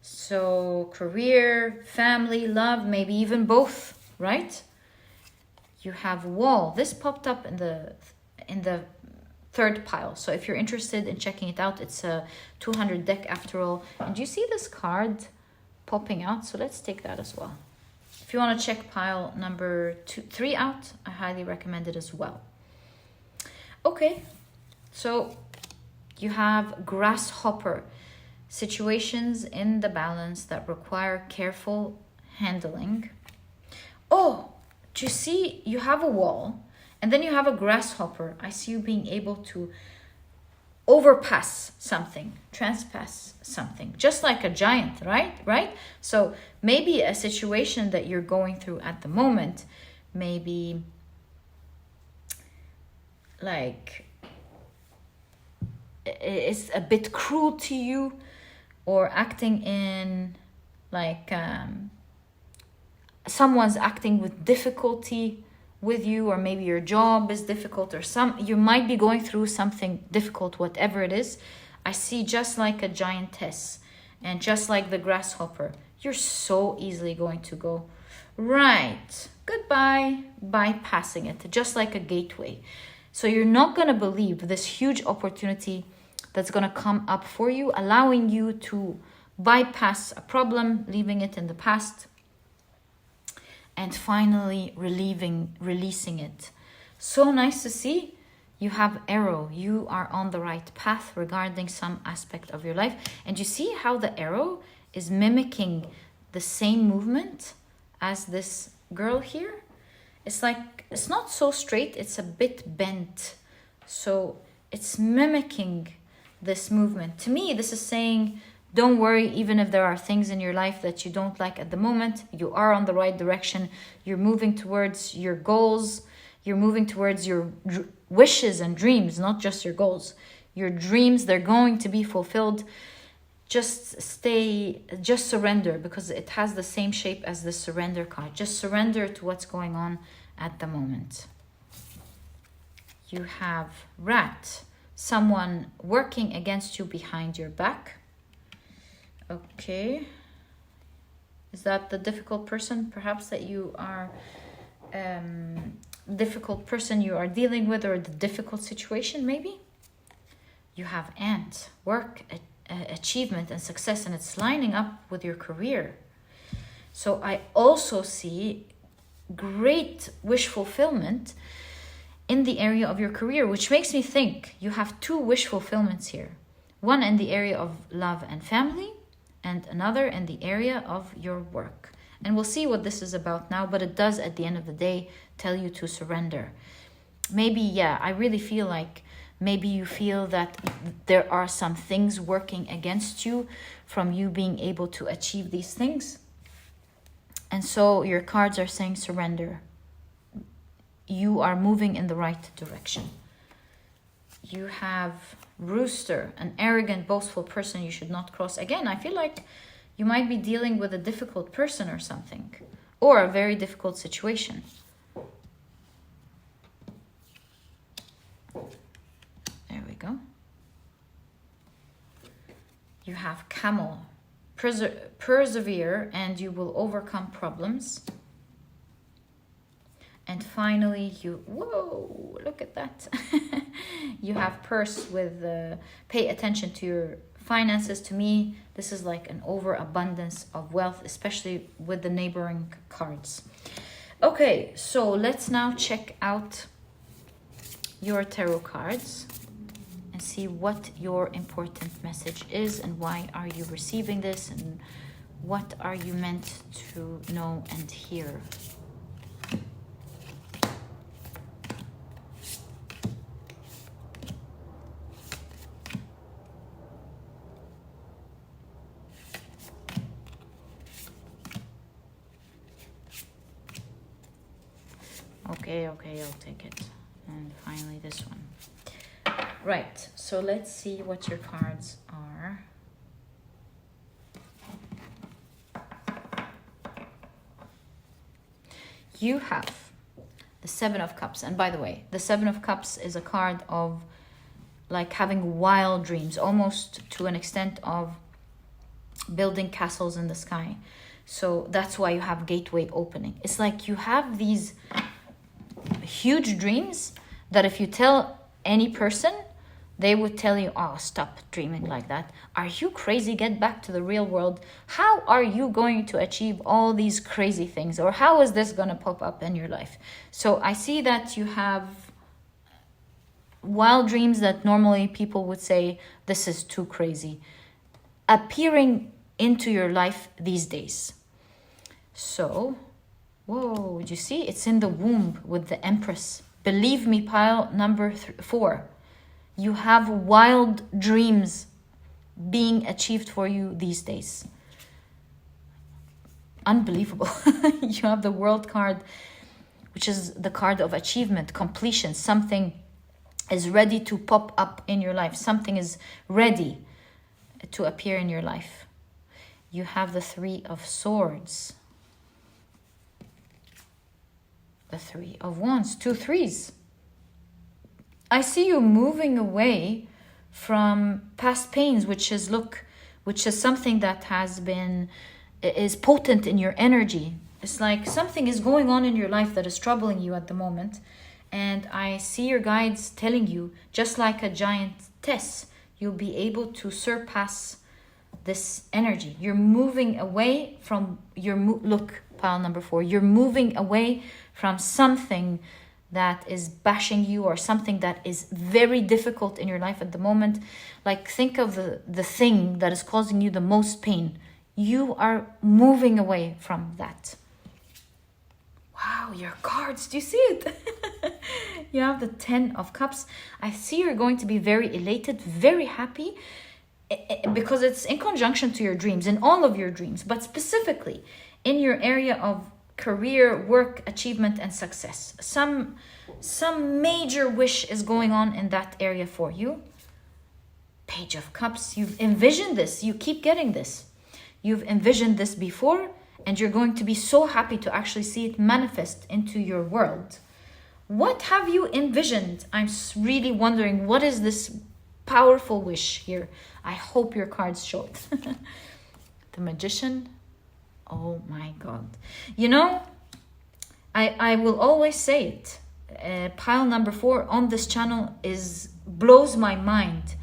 So career, family, love, maybe even both, right? You have wall. This popped up in the third pile. So if you're interested in checking it out, it's a 200 deck after all. And you see this card popping out? So let's take that as well. If you want to check pile number 3 out, I highly recommend it as well. Okay, so you have grasshopper, situations in the balance that require careful handling. Oh, do you see? You have a wall and then you have a grasshopper. I see you being able to overpass something, transpass something, just like a giant, right? So maybe a situation that you're going through at the moment, maybe like it's a bit cruel to you, or acting in like someone's acting with difficulty with you, or maybe your job is difficult, or you might be going through something difficult, whatever it is. I see just like a giantess and just like the grasshopper, you're so easily going to go right, goodbye, bypassing it, just like a gateway. So you're not going to believe this huge opportunity that's going to come up for you, allowing you to bypass a problem, leaving it in the past, and finally releasing it. So nice to see. You have arrow. You are on the right path regarding some aspect of your life. And you see how the arrow is mimicking the same movement as this girl here? It's like, it's not so straight, it's a bit bent. So it's mimicking this movement. To me, this is saying, don't worry, even if there are things in your life that you don't like at the moment, you are on the right direction. You're moving towards your goals. You're moving towards your wishes and dreams, not just your goals. Your dreams, they're going to be fulfilled. Just surrender, because it has the same shape as the surrender card. Just surrender to what's going on at the moment. You have rat, someone working against you behind your back. Okay. Is that the difficult person, perhaps, that you are difficult person you are dealing with, or the difficult situation maybe? You have ant, work, achievement and success, and it's lining up with your career. So I also see great wish fulfillment in the area of your career, which makes me think you have 2 wish fulfillments here. One in the area of love and family, and another in the area of your work. And we'll see what this is about now, but it does at the end of the day tell you to surrender. Maybe, I really feel like Maybe you feel that there are some things working against you from you being able to achieve these things. And so your cards are saying surrender. You are moving in the right direction. You have Rooster, an arrogant, boastful person you should not cross. Again, I feel like you might be dealing with a difficult person or something, or a very difficult situation. There we go. You have Camel. Persevere and you will overcome problems. And finally, whoa, look at that. You have Purse with pay attention to your finances. To me, this is like an overabundance of wealth, especially with the neighboring cards. Okay, so let's now check out your tarot cards and see what your important message is and why are you receiving this and what are you meant to know and hear. Okay, I'll take it. And finally this one. Right, so let's see what your cards are. You have the Seven of Cups. And by the way, the Seven of Cups is a card of like having wild dreams, almost to an extent of building castles in the sky. So that's why you have gateway opening. It's like you have these huge dreams that if you tell any person, they would tell you, oh, stop dreaming like that. Are you crazy? Get back to the real world. How are you going to achieve all these crazy things? Or how is this going to pop up in your life? So I see that you have wild dreams that normally people would say, this is too crazy, appearing into your life these days. So, whoa, did you see? It's in the womb with the Empress. Believe me, pile number 4. You have wild dreams being achieved for you these days. Unbelievable. You have the World card, which is the card of achievement, completion. Something is ready to pop up in your life. Something is ready to appear in your life. You have the Three of Swords. The Three of Wands. 2 threes. I see you moving away from past pains, which is something that is potent in your energy. It's like something is going on in your life that is troubling you at the moment. And I see your guides telling you, just like a giantess, you'll be able to surpass this energy. You're moving away from look, pile number 4. You're moving away from something that is bashing you or something that is very difficult in your life at the moment. Like think of the thing that is causing you the most pain. You are moving away from that. Wow, your cards, do you see it? You have the 10 of Cups. I see you're going to be very elated, very happy, because it's in conjunction to your dreams, in all of your dreams, but specifically in your area of career, work, achievement, and success. Some major wish is going on in that area for you. Page of Cups. You've envisioned this. You keep getting this. You've envisioned this before, and you're going to be so happy to actually see it manifest into your world. What have you envisioned? I'm really wondering, what is this powerful wish here? I hope your cards show it. The Magician. Oh my God. You know, I will always say it. Pile number 4 on this channel blows my mind.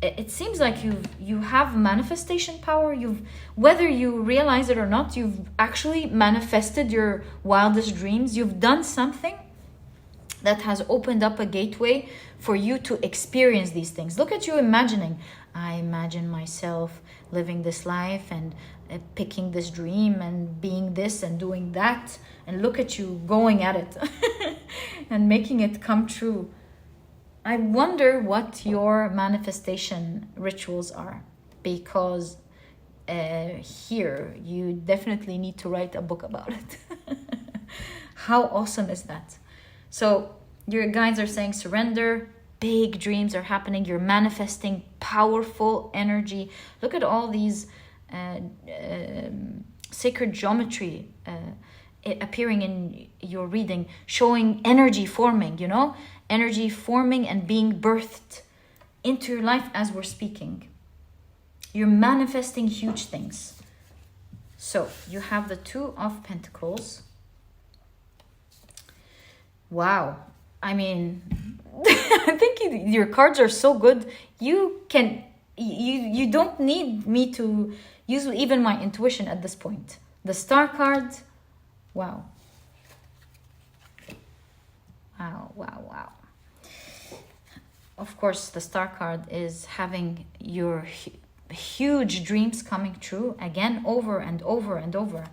It seems like you have manifestation power. Whether you realize it or not, you've actually manifested your wildest dreams. You've done something that has opened up a gateway for you to experience these things. Look at you imagining. I imagine myself living this life and picking this dream and being this and doing that. And look at you going at it and making it come true. I wonder what your manifestation rituals are, because here you definitely need to write a book about it. How awesome is that? So your guides are saying surrender, big dreams are happening, you're manifesting powerful energy. Look at all these sacred geometry appearing in your reading, showing energy forming, you know, energy forming and being birthed into your life as we're speaking. You're manifesting huge things. So you have the Two of Pentacles. Wow. I mean, I think your cards are so good. You don't need me to use even my intuition at this point. The Star card. Wow. Wow, wow, wow. Of course, the Star card is having your huge dreams coming true again, over and over and over.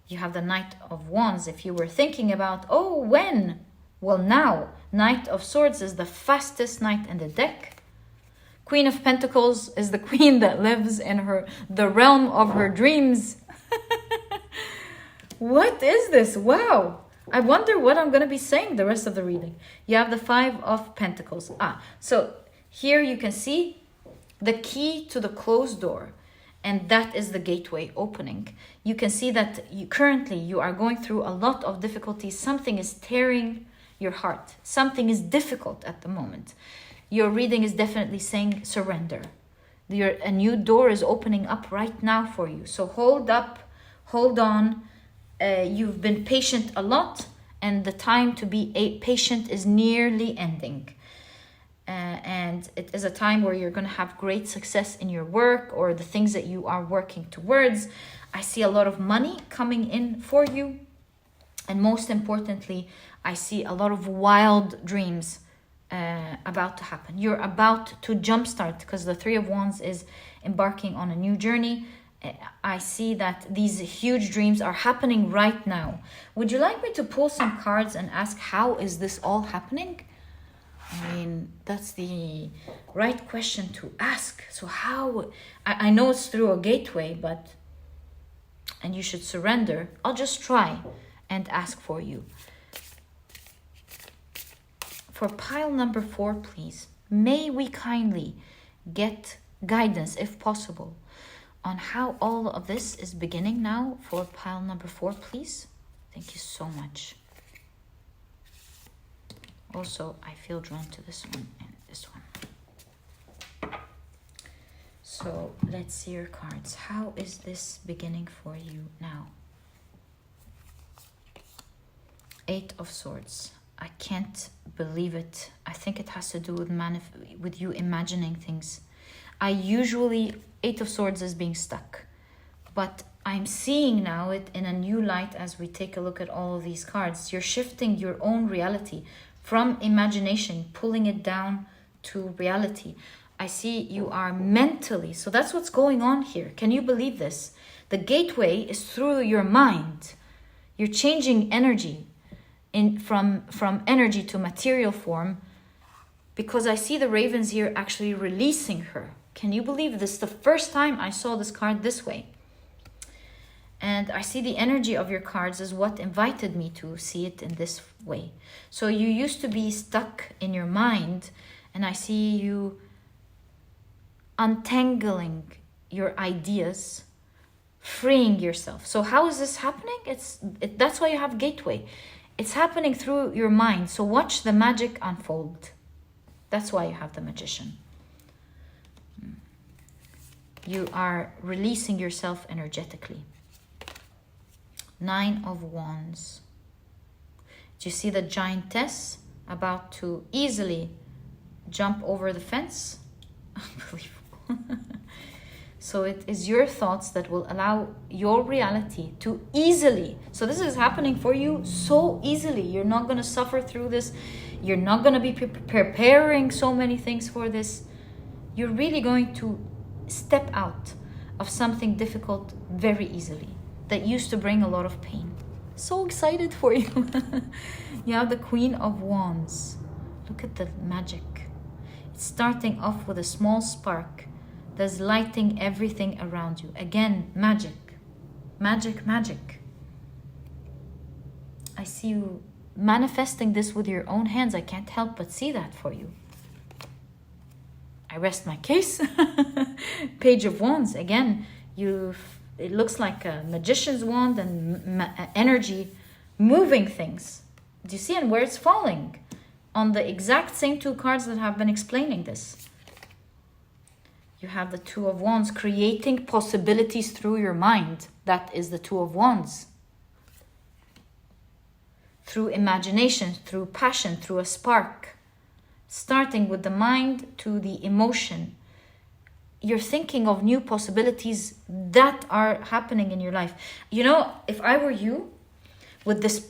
You have the Knight of Wands. If you were thinking about, oh, when? Well, now. Knight of Swords is the fastest knight in the deck. Queen of Pentacles is the queen that lives in the realm of her dreams. What is this? Wow. I wonder what I'm going to be saying the rest of the reading. You have the Five of Pentacles. So here you can see the key to the closed door. And that is the gateway opening. You can see that currently you are going through a lot of difficulties. Something is tearing your heart. Something is difficult at the moment. Your reading is definitely saying surrender. A new door is opening up right now for you. So hold up, hold on. You've been patient a lot, and the time to be patient is nearly ending. And it is a time where you're going to have great success in your work or the things that you are working towards. I see a lot of money coming in for you. And most importantly, I see a lot of wild dreams about to happen. You're about to jumpstart, because the Three of Wands is embarking on a new journey. I see that these huge dreams are happening right now. Would you like me to pull some cards and ask, how is this all happening? I mean, that's the right question to ask. So how, I know it's through a gateway, and you should surrender. I'll just try and ask for you. For pile number 4, please, may we kindly get guidance, if possible, on how all of this is beginning now for pile number 4, please. Thank you so much. Also, I feel drawn to this one and this one. So let's see your cards. How is this beginning for you now? Eight of Swords. I can't believe it. I think it has to do with you imagining things. I usually, Eight of Swords is being stuck. But I'm seeing now it in a new light as we take a look at all of these cards. You're shifting your own reality from imagination, pulling it down to reality. I see you are mentally, so that's what's going on here. Can you believe this? The gateway is through your mind. You're changing energy from energy to material form, because I see the ravens here actually releasing her. Can you believe this? The first time I saw this card this way. And I see the energy of your cards is what invited me to see it in this way. So you used to be stuck in your mind, and I see you untangling your ideas, freeing yourself. So how is this happening? That's why you have gateway. It's happening through your mind. So watch the magic unfold. That's why you have the Magician. You are releasing yourself energetically. Nine of Wands. Do you see the giantess about to easily jump over the fence? Unbelievable. So it is your thoughts that will allow your reality to easily. So this is happening for you so easily. You're not going to suffer through this. You're not going to be preparing so many things for this. You're really going to step out of something difficult very easily that used to bring a lot of pain. So excited for you. You have the Queen of Wands. Look at the magic. It's starting off with a small spark that's lighting everything around you. Again, magic. Magic, magic. I see you manifesting this with your own hands. I can't help but see that for you. I rest my case. Page of Wands. Again, it looks like a magician's wand and energy moving things. Do you see? And where it's falling? On the exact same two cards that have been explaining this. You have the Two of Wands, creating possibilities through your mind. That is the Two of Wands. Through imagination, through passion, through a spark. Starting with the mind to the emotion. You're thinking of new possibilities that are happening in your life. You know, if I were you, with this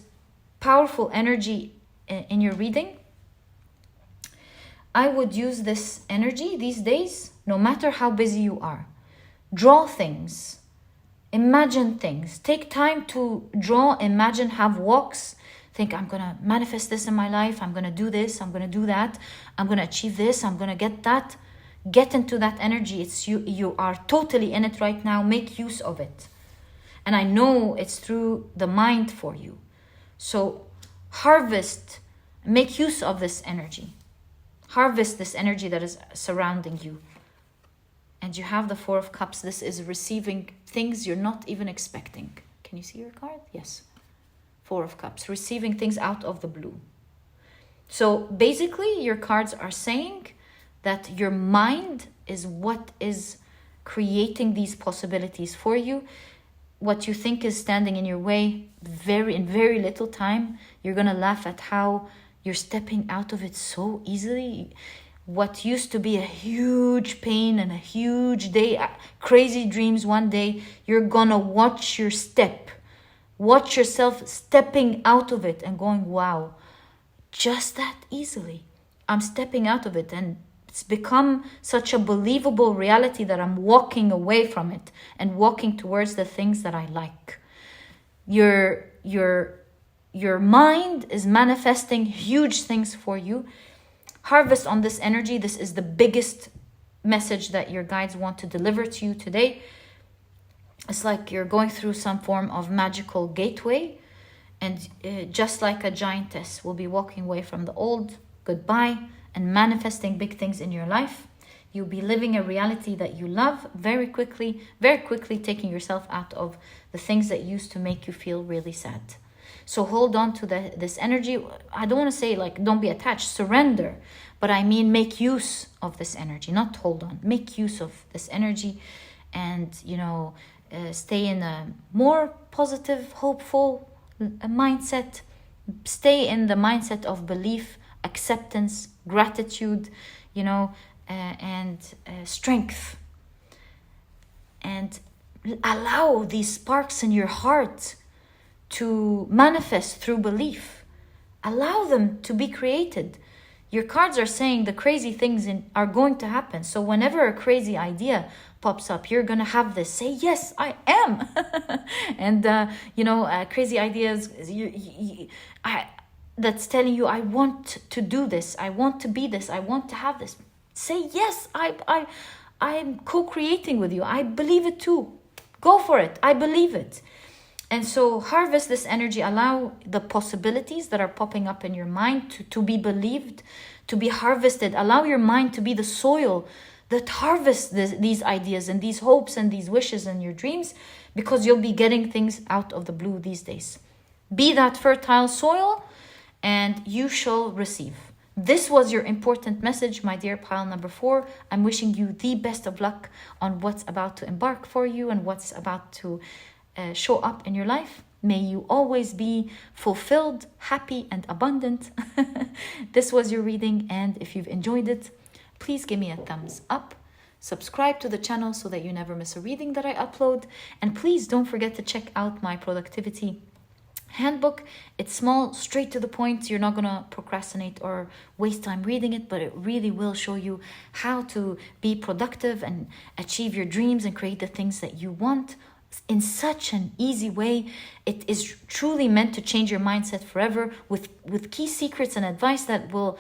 powerful energy in your reading, I would use this energy these days, no matter how busy you are. Draw things. Imagine things. Take time to draw, imagine, have walks. Think, I'm going to manifest this in my life. I'm going to do this. I'm going to do that. I'm going to achieve this. I'm going to get that. Get into that energy. It's you are totally in it right now. Make use of it. And I know it's through the mind for you. So harvest, make use of this energy. Harvest this energy that is surrounding you. And you have the Four of Cups. This is receiving things you're not even expecting. Can you see your card? Yes. Four of Cups. Receiving things out of the blue. So basically your cards are saying that your mind is what is creating these possibilities for you. What you think is standing in your way, in very little time, you're going to laugh at how you're stepping out of it so easily. What used to be a huge pain and a huge day, crazy dreams one day, you're going to watch your step. Watch yourself stepping out of it and going, wow, just that easily. I'm stepping out of it, and it's become such a believable reality that I'm walking away from it and walking towards the things that I like. Your mind is manifesting huge things for you. Harvest on this energy. This is the biggest message that your guides want to deliver to you today. It's like you're going through some form of magical gateway, and just like a giantess will be walking away from the old, goodbye, and manifesting big things in your life. You'll be living a reality that you love very quickly, taking yourself out of the things that used to make you feel really sad. So hold on to this energy. I don't want to say like don't be attached, surrender, but I mean make use of this energy, not hold on. Make use of this energy, and stay in a more positive, hopeful mindset. Stay in the mindset of belief, acceptance, gratitude, and strength. And allow these sparks in your heart to manifest through belief. Allow them to be created. Your cards are saying the crazy things are going to happen. So whenever a crazy idea pops up, you're going to have this. Say, yes, I am. And, crazy ideas, that's telling you, I want to do this. I want to be this. I want to have this. Say, yes, I'm co-creating with you. I believe it too. Go for it. I believe it. And so harvest this energy. Allow the possibilities that are popping up in your mind to be believed, to be harvested. Allow your mind to be the soil that harvests these ideas and these hopes and these wishes and your dreams, because you'll be getting things out of the blue these days. Be that fertile soil and you shall receive. This was your important message, my dear pile number 4. I'm wishing you the best of luck on what's about to embark for you and what's about to show up in your life. May you always be fulfilled, happy, and abundant. This was your reading, and if you've enjoyed it, please give me a thumbs up. Subscribe to the channel so that you never miss a reading that I upload. And please don't forget to check out my productivity handbook. It's small, straight to the point. You're not going to procrastinate or waste time reading it, but it really will show you how to be productive and achieve your dreams and create the things that you want in such an easy way. It is truly meant to change your mindset forever with key secrets and advice that will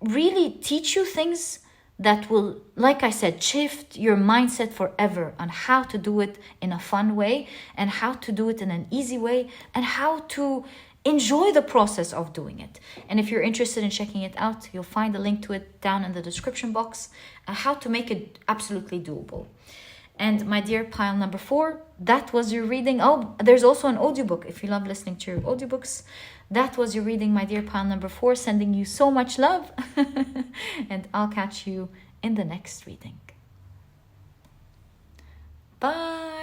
really teach you things that will, like I said, shift your mindset forever on how to do it in a fun way and how to do it in an easy way and how to enjoy the process of doing it. And if you're interested in checking it out, you'll find a link to it down in the description box, how to make it absolutely doable. And my dear pile number 4, that was your reading. Oh, there's also an audiobook if you love listening to your audiobooks. That was your reading, my dear pile number 4, sending you so much love. And I'll catch you in the next reading. Bye.